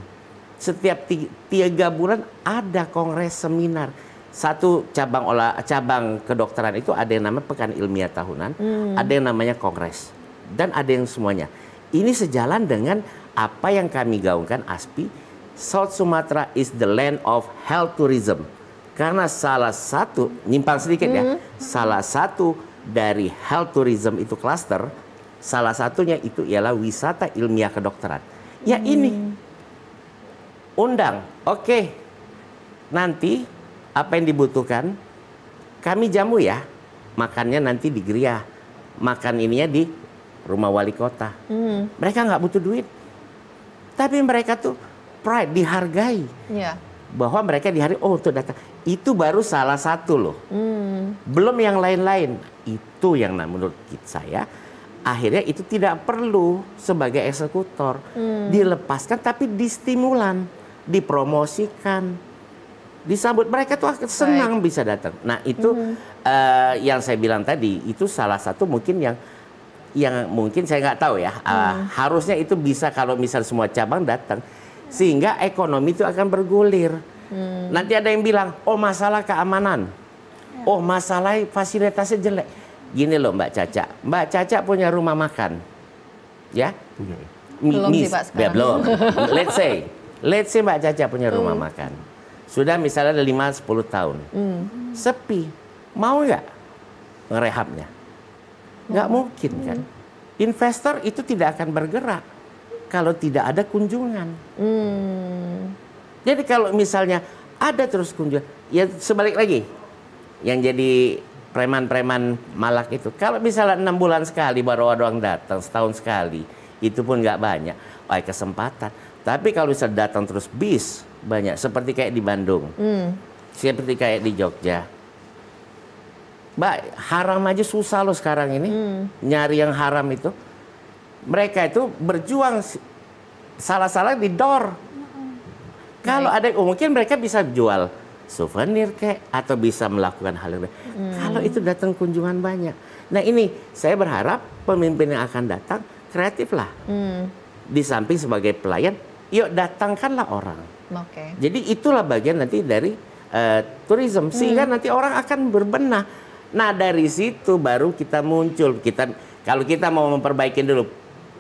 setiap 3 bulan ada kongres seminar. Satu cabang kedokteran itu ada yang namanya Pekan Ilmiah Tahunan, ada yang namanya kongres, dan ada yang semuanya. Ini sejalan dengan apa yang kami gaungkan ASPI. South Sumatra is the land of health tourism. Karena salah satu, nyimpang sedikit ya, salah satu dari health tourism itu cluster, salah satunya itu ialah wisata ilmiah kedokteran. Ya ini, undang, oke, nanti apa yang dibutuhkan, kami jamu ya, makannya nanti di Geria, makan ininya di rumah wali kota. Mereka nggak butuh duit, tapi mereka tuh pride, dihargai. Yeah. Bahwa mereka dihargai, oh untuk datang. Itu baru salah satu loh. Belum yang lain-lain. Itu yang menurut saya, akhirnya itu tidak perlu sebagai eksekutor. Dilepaskan tapi distimulan, dipromosikan, disambut. Mereka tuh senang bisa datang. Nah itu yang saya bilang tadi, itu salah satu mungkin yang mungkin saya nggak tahu ya. Harusnya itu bisa kalau misal semua cabang datang. Sehingga ekonomi itu akan bergulir. Nanti ada yang bilang, oh masalah keamanan, oh masalah fasilitasnya jelek. Gini loh Mbak Caca, Mbak Caca punya rumah makan, ya? Belum sih Pak sekarang. Ya, belum. Let's say Mbak Caca punya rumah makan, sudah misalnya 5-10 tahun, sepi, mau nggak ngerehabnya? Nggak mungkin kan? Investor itu tidak akan bergerak kalau tidak ada kunjungan. Jadi kalau misalnya ada terus kunjungan, ya sebalik lagi, yang jadi preman-preman Malak itu, kalau misalnya 6 bulan sekali baru ada orang datang, setahun sekali, itu pun nggak banyak, kesempatan. Tapi kalau misalnya datang terus bis banyak, seperti kayak di Bandung, seperti kayak di Jogja, Mbak, haram aja susah loh sekarang ini, nyari yang haram itu. Mereka itu berjuang salah-salah di door. Kalau ada, mungkin mereka bisa jual souvenir kek, atau bisa melakukan hal lain. Kalau itu datang kunjungan banyak. Nah ini saya berharap pemimpin yang akan datang kreatif lah. Di samping sebagai pelayan, yuk datangkanlah orang. Jadi itulah bagian nanti dari tourism, sehingga nanti orang akan berbenah. Nah dari situ baru kita muncul. Kalau kita mau memperbaiki dulu,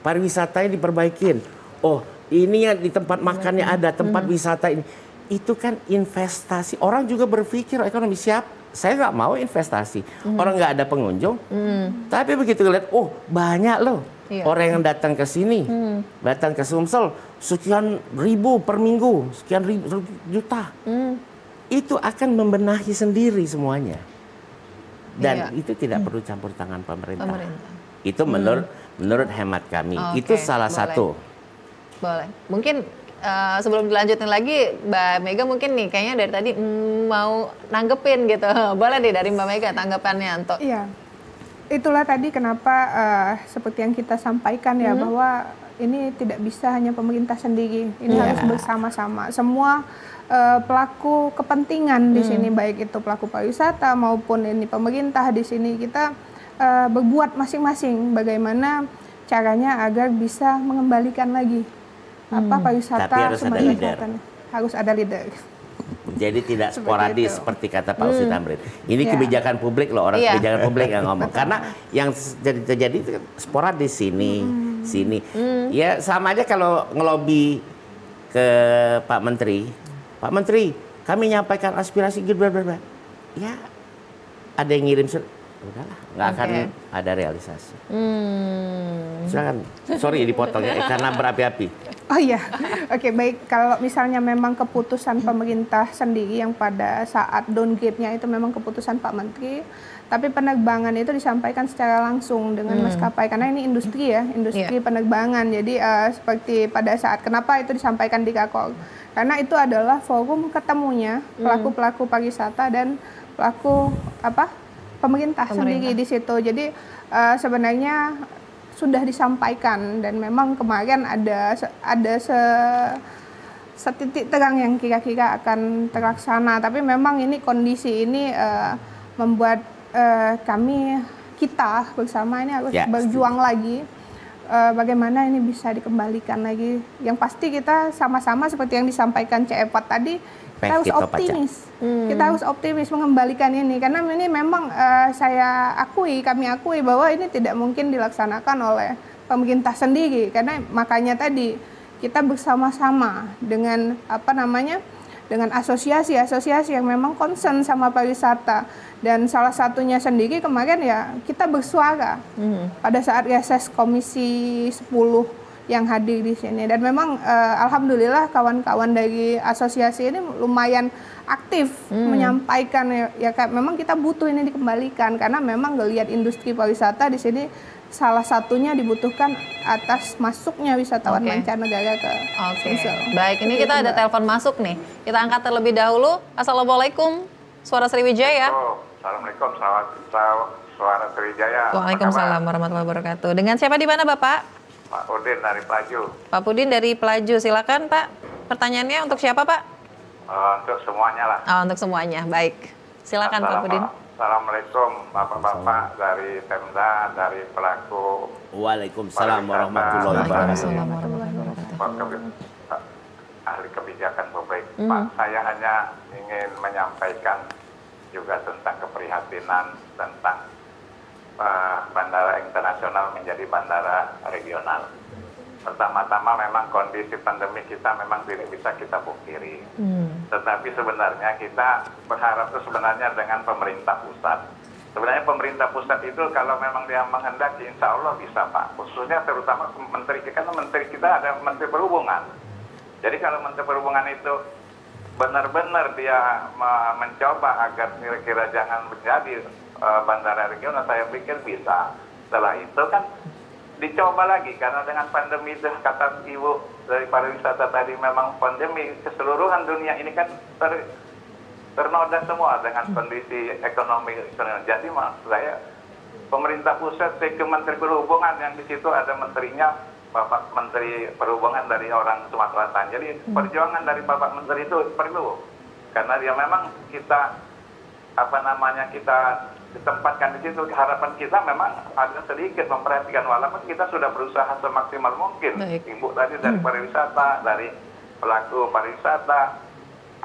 pariwisatanya diperbaikin. Oh, ini yang di tempat makannya ada, tempat wisata ini. Itu kan investasi. Orang juga berpikir ekonomi siap. Saya nggak mau investasi. Orang nggak ada pengunjung. Tapi begitu lihat, oh banyak loh orang yang datang ke sini, datang ke Sumsel, sekian ribu per minggu, sekian ribu juta. Itu akan membenahi sendiri semuanya. Dan itu tidak perlu campur tangan pemerintah. Itu menurut hemat kami. Itu salah satu. Boleh. Mungkin sebelum dilanjutin lagi, Mbak Mega mungkin nih kayaknya dari tadi mau nanggepin gitu. Boleh deh dari Mbak Mega tanggapannya, Anto. Iya. Itulah tadi kenapa seperti yang kita sampaikan ya, bahwa ini tidak bisa hanya pemerintah sendiri. Ini harus bersama-sama. Semua pelaku kepentingan di sini, baik itu pelaku pariwisata maupun ini pemerintah di sini, kita berbuat masing-masing bagaimana caranya agar bisa mengembalikan lagi pariwisata. Tapi harus ada leader. Harus ada leader. Jadi tidak sporadis seperti kata Pak Usi Tamrin. Ini kebijakan publik loh, orang kebijakan publik yang ngomong. Karena yang terjadi itu sporadis sini. Ya sama aja kalau ngelobi ke Pak Menteri. Pak Menteri, kami nyampaikan aspirasi gitu, ya ada yang ngirim udahlah, nggak akan ada realisasi. Silakan, sorry dipotongnya karena berapi-api. Oh iya, oke baik. Kalau misalnya memang keputusan pemerintah sendiri yang pada saat downgrade-nya itu memang keputusan Pak Menteri, tapi penerbangan itu disampaikan secara langsung dengan maskapai karena ini industri ya, industri penerbangan. Jadi seperti pada saat kenapa itu disampaikan di Kakor? Karena itu adalah forum ketemunya pelaku-pelaku pariwisata dan pelaku pemerintah sendiri di situ. Jadi sebenarnya sudah disampaikan dan memang kemarin ada setitik terang yang kira-kira akan terlaksana. Tapi memang ini kondisi ini membuat kita bersama ini harus berjuang lagi. Bagaimana ini bisa dikembalikan lagi. Yang pasti kita sama-sama seperti yang disampaikan Cek Epat tadi, kita harus optimis. Kita harus optimis mengembalikan ini karena ini memang kami akui bahwa ini tidak mungkin dilaksanakan oleh pemerintah sendiri karena makanya tadi kita bersama-sama dengan dengan asosiasi-asosiasi yang memang concern sama pariwisata dan salah satunya sendiri kemarin ya kita bersuara pada saat reses Komisi 10 yang hadir di sini dan memang alhamdulillah kawan-kawan dari asosiasi ini lumayan aktif menyampaikan ya memang kita butuh ini dikembalikan karena memang ngelihat industri pariwisata di sini salah satunya dibutuhkan atas masuknya wisatawan mancanegara ke Sumsel. Baik, ini kita ada telepon masuk nih. Kita angkat terlebih dahulu. Assalamualaikum, Suara Sriwijaya. Assalamualaikum, Suara Sriwijaya. Waalaikumsalam warahmatullahi wabarakatuh. Dengan siapa di mana Bapak? Pak Udin dari Pelaju. Pak Pudin dari Pelaju, silakan Pak. Pertanyaannya untuk siapa Pak? Untuk semuanya lah. Untuk semuanya, baik. Silakan Pak Pudin. Assalamualaikum Bapak-Bapak dari Pemda, dari pelaku. Waalaikumsalam warahmatullahi wabarakatuh. Ahli kebijakan publik. Pak, saya hanya ingin menyampaikan juga tentang keprihatinan tentang bandara internasional menjadi bandara regional. Pertama-tama memang kondisi pandemi kita memang tidak bisa kita pungkiri. Tetapi sebenarnya kita berharap itu sebenarnya dengan pemerintah pusat. Sebenarnya pemerintah pusat itu kalau memang dia menghendaki insya Allah bisa Pak. Khususnya terutama menteri kita ada Menteri Perhubungan. Jadi kalau Menteri Perhubungan itu benar-benar dia mencoba agar kira-kira jangan menjadi bandara regional, saya pikir bisa. Setelah itu kan dicoba lagi karena dengan pandemi itu kata Ibu dari pariwisata tadi memang pandemi keseluruhan dunia ini kan ternoda semua dengan kondisi ekonomi. Jadi maksud saya pemerintah pusat ke Menteri Perhubungan yang di situ ada menterinya Bapak Menteri Perhubungan dari orang Sumatera Selatan. Jadi perjuangan dari Bapak Menteri itu perlu karena dia memang kita kita ditempatkan di situ. Harapan kita memang ada sedikit memperhatikan walaupun kita sudah berusaha semaksimal mungkin. Ibu tadi dari pariwisata, dari pelaku pariwisata,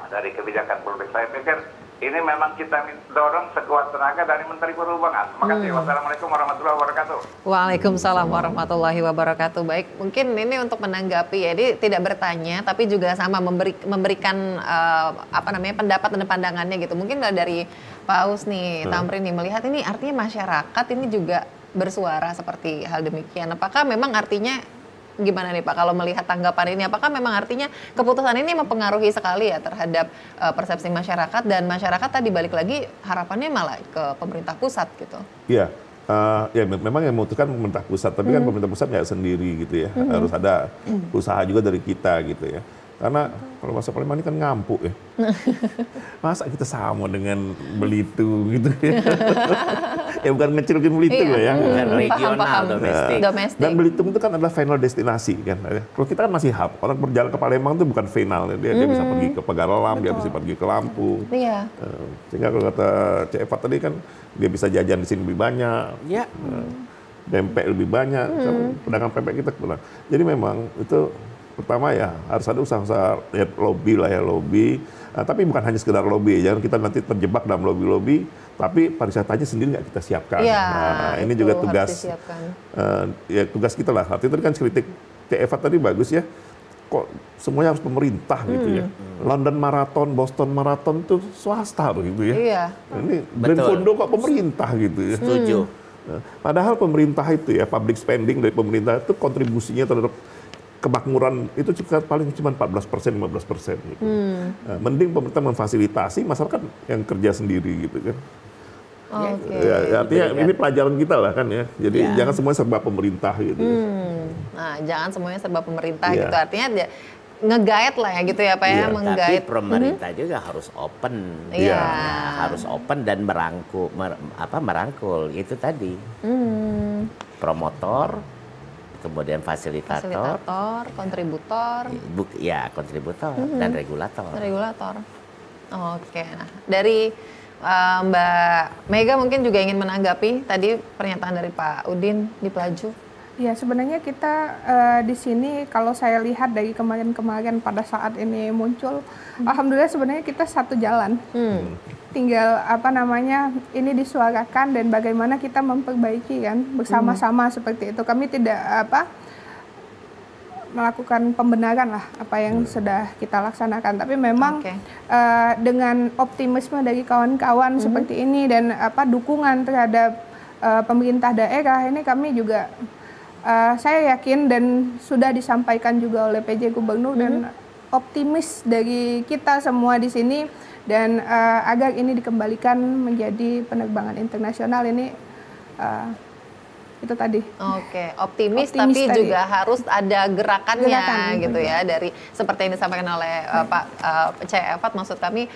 dari kebijakan publik. Saya pikir ini memang kita dorong sekuat tenaga dari Menteri Perhubungan. Terima kasih. Wassalamualaikum warahmatullahi wabarakatuh. Waalaikumsalam warahmatullahi wabarakatuh. Baik, mungkin ini untuk menanggapi ya, jadi tidak bertanya tapi juga sama memberikan pendapat dan pandangannya gitu. Mungkin dari Pak Us nih, Tamrin nih melihat ini artinya masyarakat ini juga bersuara seperti hal demikian. Apakah memang artinya gimana nih Pak kalau melihat tanggapan ini? Apakah memang artinya keputusan ini mempengaruhi sekali ya terhadap persepsi masyarakat dan masyarakat tadi balik lagi harapannya malah ke pemerintah pusat gitu? Iya, ya memang yang memutuskan pemerintah pusat, tapi kan pemerintah pusat nggak sendiri gitu ya, harus ada usaha juga dari kita gitu ya. Karena kalau bahasa Palembang ini kan ngampuk ya. Masa kita sama dengan Belitung gitu ya. Ya bukan ngecilin Belitung lah ya. Bukan regional, domestik. Dan Belitung itu kan adalah final destinasi kan. Kalau kita kan masih hub, orang berjalan ke Palembang itu bukan final. Dia bisa pergi ke Pagaralam, dia bisa pergi ke Lampung. Iya. Sehingga kalau kata Cek Eva tadi kan, dia bisa jajan di sini lebih banyak. Ya. Pempek lebih banyak, pedagang pempek kita kurang. Jadi memang itu pertama ya harus ada usaha-usaha ya, lobby lah ya, lobby. Tapi bukan hanya sekedar lobby, jangan kita nanti terjebak dalam lobby-lobby, tapi pariwisatanya sendiri nggak kita siapkan. Ya, nah, ini juga tugas ya tugas kita lah. Artinya tadi kan kritik TFA tadi bagus ya, kok semuanya harus pemerintah gitu ya. London Marathon, Boston Marathon itu swasta begitu ya. Iya. Ini Brand Fondo kok pemerintah gitu ya. Setuju. Padahal pemerintah itu ya, public spending dari pemerintah itu kontribusinya terhadap kemakmuran itu juga paling cuma 14%, 15% gitu. Mending pemerintah memfasilitasi masyarakat yang kerja sendiri gitu kan. Ya, artinya ini pelajaran kita lah kan ya. Jadi jangan semuanya serba pemerintah gitu. Nah, jangan semuanya serba pemerintah gitu. Artinya nge-guide lah ya gitu ya Pak ya, Tapi pemerintah juga harus open. Harus open dan merangkul itu tadi. Promotor, kemudian fasilitator, kontributor, kontributor dan regulator. Oke, nah dari Mbak Mega mungkin juga ingin menanggapi tadi pernyataan dari Pak Udin di Pelaju. Ya sebenarnya kita di sini kalau saya lihat dari kemarin-kemarin pada saat ini muncul, alhamdulillah sebenarnya kita satu jalan. Tinggal ini disuarakan dan bagaimana kita memperbaiki kan bersama-sama seperti itu. Kami tidak melakukan pembenaran lah apa yang sudah kita laksanakan, tapi memang dengan optimisme dari kawan-kawan seperti ini dan dukungan terhadap pemerintah daerah ini, kami juga saya yakin dan sudah disampaikan juga oleh PJ Gubernur dan optimis dari kita semua di sini. Dan agar ini dikembalikan menjadi penerbangan internasional ini itu tadi. Oke, optimis tapi tadi juga harus ada gerakannya gitu ya, dari seperti yang disampaikan oleh Pak Cek Evat, maksud kami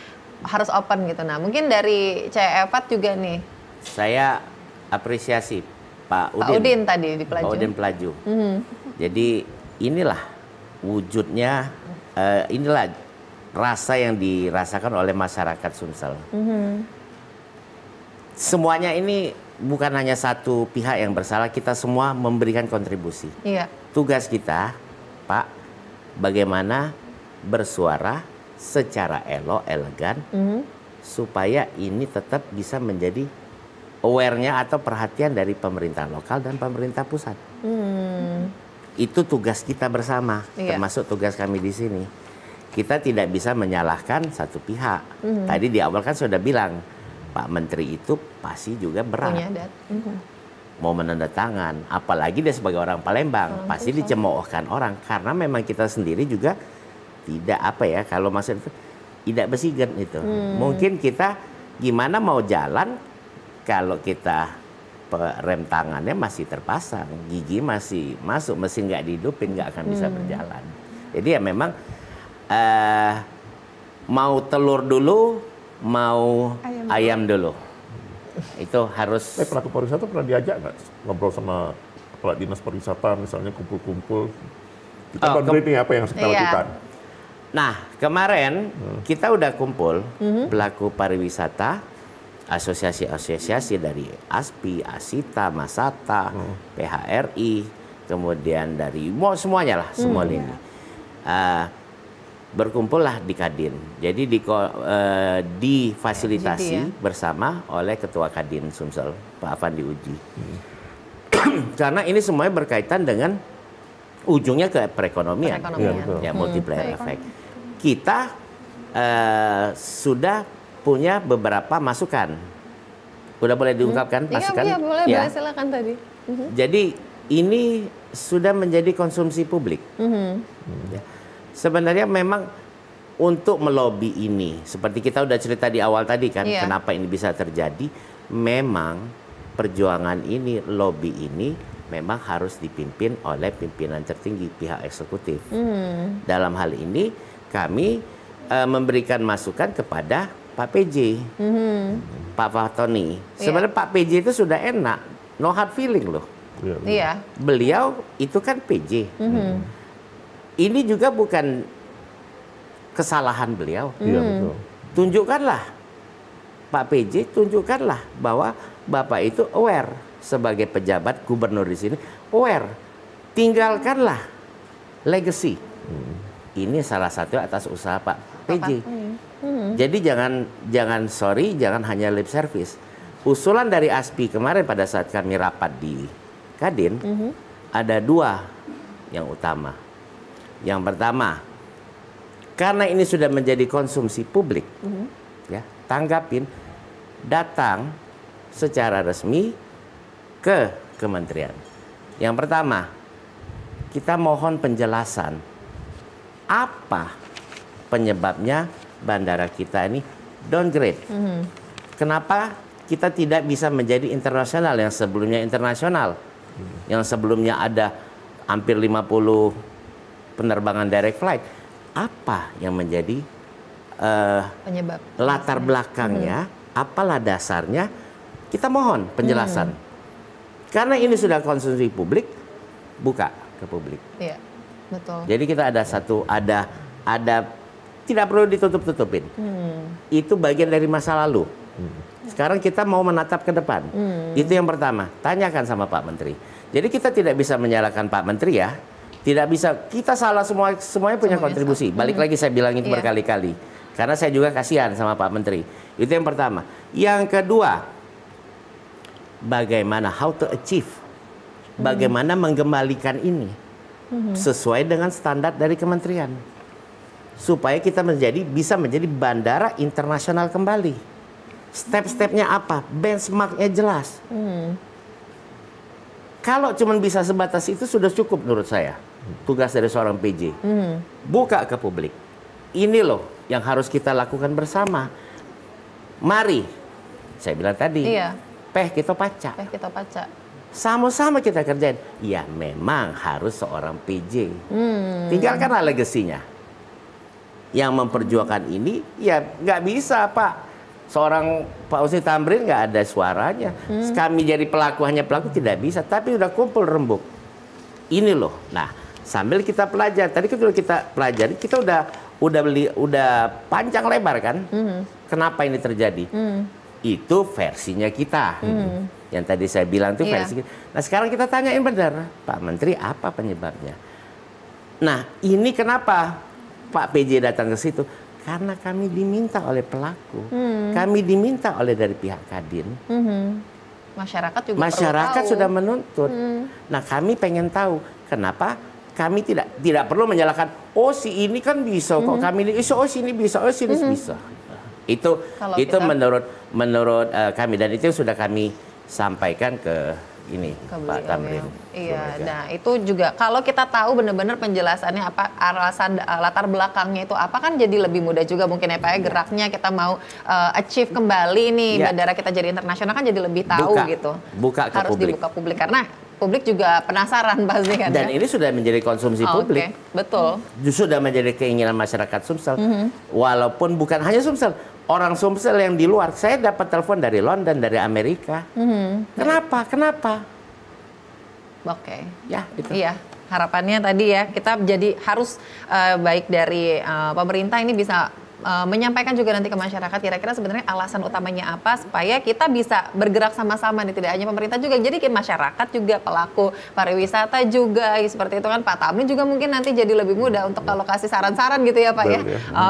harus open gitu. Nah mungkin dari Cek Evat juga nih. Saya apresiasi Pak Udin tadi di Pelaju. Pak Udin Pelaju. Jadi inilah wujudnya, inilah rasa yang dirasakan oleh masyarakat Sumsel. Semuanya ini bukan hanya satu pihak yang bersalah, kita semua memberikan kontribusi. Tugas kita, Pak, bagaimana bersuara secara elegan, supaya ini tetap bisa menjadi aware-nya atau perhatian dari pemerintah lokal dan pemerintah pusat. Itu tugas kita bersama, termasuk tugas kami di sini. Kita tidak bisa menyalahkan satu pihak. Tadi di awal kan sudah bilang, Pak Menteri itu pasti juga berat. Mau menandatangan, apalagi dia sebagai orang Palembang, pasti dicemoohkan orang. Karena memang kita sendiri juga tidak kalau maksud itu, tidak bersigen itu. Mungkin kita gimana mau jalan, kalau kita rem tangannya masih terpasang, gigi masih masuk, mesin nggak dihidupin, nggak akan bisa berjalan. Jadi ya memang mau telur dulu, mau ayam dulu. Itu harus. Pelaku pariwisata pernah diajak nggak ngobrol sama kepala dinas pariwisata, misalnya kumpul-kumpul? Kita ini apa yang kita lakukan? Nah, kemarin kita udah kumpul pelaku pariwisata, asosiasi-asosiasi dari ASPI, ASITA, Masata, PHRI, kemudian dari semuanya lah, semua lini. Berkumpullah di Kadin. Jadi difasilitasi bersama oleh Ketua Kadin Sumsel, Pak Afandi Uji. Karena ini semuanya berkaitan dengan ujungnya ke perekonomian. Ya, multiplier effect. Kita sudah punya beberapa masukan. Udah boleh diungkapkan masukan? Iya, boleh silakan tadi. Jadi ini sudah menjadi konsumsi publik. Ya. Sebenarnya memang untuk melobi ini, seperti kita udah cerita di awal tadi kan, kenapa ini bisa terjadi, memang perjuangan ini, lobby ini memang harus dipimpin oleh pimpinan tertinggi pihak eksekutif. Dalam hal ini kami memberikan masukan kepada Pak PJ, Pak Fatoni. Sebenarnya Pak PJ itu sudah enak, no hard feeling loh. Iya. Beliau itu kan PJ. Ini juga bukan kesalahan beliau. Iya, betul. Tunjukkanlah, Pak PJ, tunjukkanlah bahwa Bapak itu aware sebagai pejabat gubernur di sini, aware. Tinggalkanlah legacy. Ini salah satu atas usaha Pak PJ. Jadi jangan sorry, jangan hanya lip service. Usulan dari ASPI kemarin pada saat kami rapat di Kadin, ada 2 yang utama. Yang pertama, karena ini sudah menjadi konsumsi publik, ya, tanggapin, datang secara resmi ke kementerian. Yang pertama, kita mohon penjelasan apa penyebabnya bandara kita ini downgrade. Kenapa kita tidak bisa menjadi internasional yang sebelumnya internasional? Yang sebelumnya ada hampir 50 penerbangan direct flight. Apa yang menjadi penyebab latar belakangnya? Apalah dasarnya? Kita mohon penjelasan. Karena ini sudah konsumsi publik, buka ke publik. Iya, betul. Jadi kita ada tidak perlu ditutup-tutupin. Itu bagian dari masa lalu. Sekarang kita mau menatap ke depan. Itu yang pertama. Tanyakan sama Pak Menteri. Jadi kita tidak bisa menyalahkan Pak Menteri ya. Tidak bisa, kita salah semuanya punya kontribusi. Balik lagi saya bilang itu berkali-kali. Karena saya juga kasihan sama Pak Menteri. Itu yang pertama. Yang kedua, bagaimana how to achieve. Bagaimana menggembalikan ini sesuai dengan standar dari kementerian. Supaya kita bisa menjadi bandara internasional kembali. Step-stepnya apa? Benchmarknya jelas. Kalau cuma bisa sebatas itu sudah cukup menurut saya. Tugas dari seorang PJ. Buka ke publik. Ini loh yang harus kita lakukan bersama. Mari, saya bilang tadi, peh kita paca. Sama-sama kita kerjain. Ya memang harus seorang PJ. Tinggalkanlah legasinya. Yang memperjuangkan ini, ya nggak bisa Pak. Seorang Pak Husni Tamrin nggak ada suaranya. Kami jadi pelaku, hanya pelaku tidak bisa. Tapi udah kumpul rembuk. Ini loh. Nah, sambil kita pelajari. Tadi kalau kita pelajari, kita udah panjang lebar kan. Kenapa ini terjadi? Itu versinya kita. Yang tadi saya bilang itu versi kita. Nah, sekarang kita tanyain benar, Pak Menteri apa penyebabnya? Nah, ini kenapa Pak PJ datang ke situ? Karena kami diminta oleh pelaku, kami diminta oleh dari pihak Kadin. Masyarakat juga masyarakat sudah menuntut. Nah, kami pengen tahu kenapa kami tidak perlu menyalahkan. Oh, si ini kan bisa kok, kami ini, oh si ini bisa, oh si ini bisa. Itu menurut kami, dan itu sudah kami sampaikan ke Pak Tamrin. Iya, nah itu juga kalau kita tahu benar-benar penjelasannya apa, alasan latar belakangnya itu apa, kan jadi lebih mudah juga mungkin ya Pak ya, geraknya kita mau achieve kembali nih bandara kita jadi internasional kan jadi lebih tahu gitu. Buka ke harus publik. Dibuka publik karena publik juga penasaran pasti kan. Dan ini sudah menjadi konsumsi publik. Betul. Sudah menjadi keinginan masyarakat Sumsel. Walaupun bukan hanya Sumsel. Orang Sumsel yang di luar, saya dapat telepon dari London, dari Amerika. Kenapa? Oke. Ya, itu. Iya, harapannya tadi ya, kita jadi harus baik dari pemerintah ini bisa menyampaikan juga nanti ke masyarakat kira-kira sebenarnya alasan utamanya apa supaya kita bisa bergerak sama-sama nih, tidak hanya pemerintah juga, jadi ke masyarakat juga, pelaku pariwisata juga seperti itu kan. Pak Tamrin juga mungkin nanti jadi lebih mudah untuk kalau kasih saran-saran gitu ya Pak ya.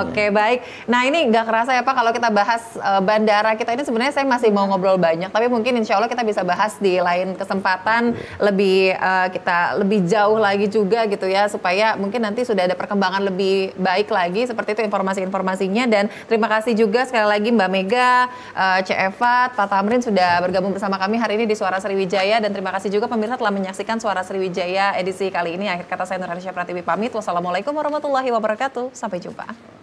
Oke, baik. Nah ini nggak kerasa ya Pak kalau kita bahas bandara kita ini, sebenarnya saya masih mau ngobrol banyak, tapi mungkin insya Allah kita bisa bahas di lain kesempatan kita lebih jauh lagi juga gitu ya, supaya mungkin nanti sudah ada perkembangan lebih baik lagi seperti itu informasi-informasinya. Dan terima kasih juga sekali lagi Mbak Mega, Cefat, Pak Tamrin sudah bergabung bersama kami hari ini di Suara Sriwijaya, dan terima kasih juga pemirsa telah menyaksikan Suara Sriwijaya edisi kali ini. Akhir kata saya Nur Harisha Pratiwi pamit. Wassalamualaikum warahmatullahi wabarakatuh. Sampai jumpa.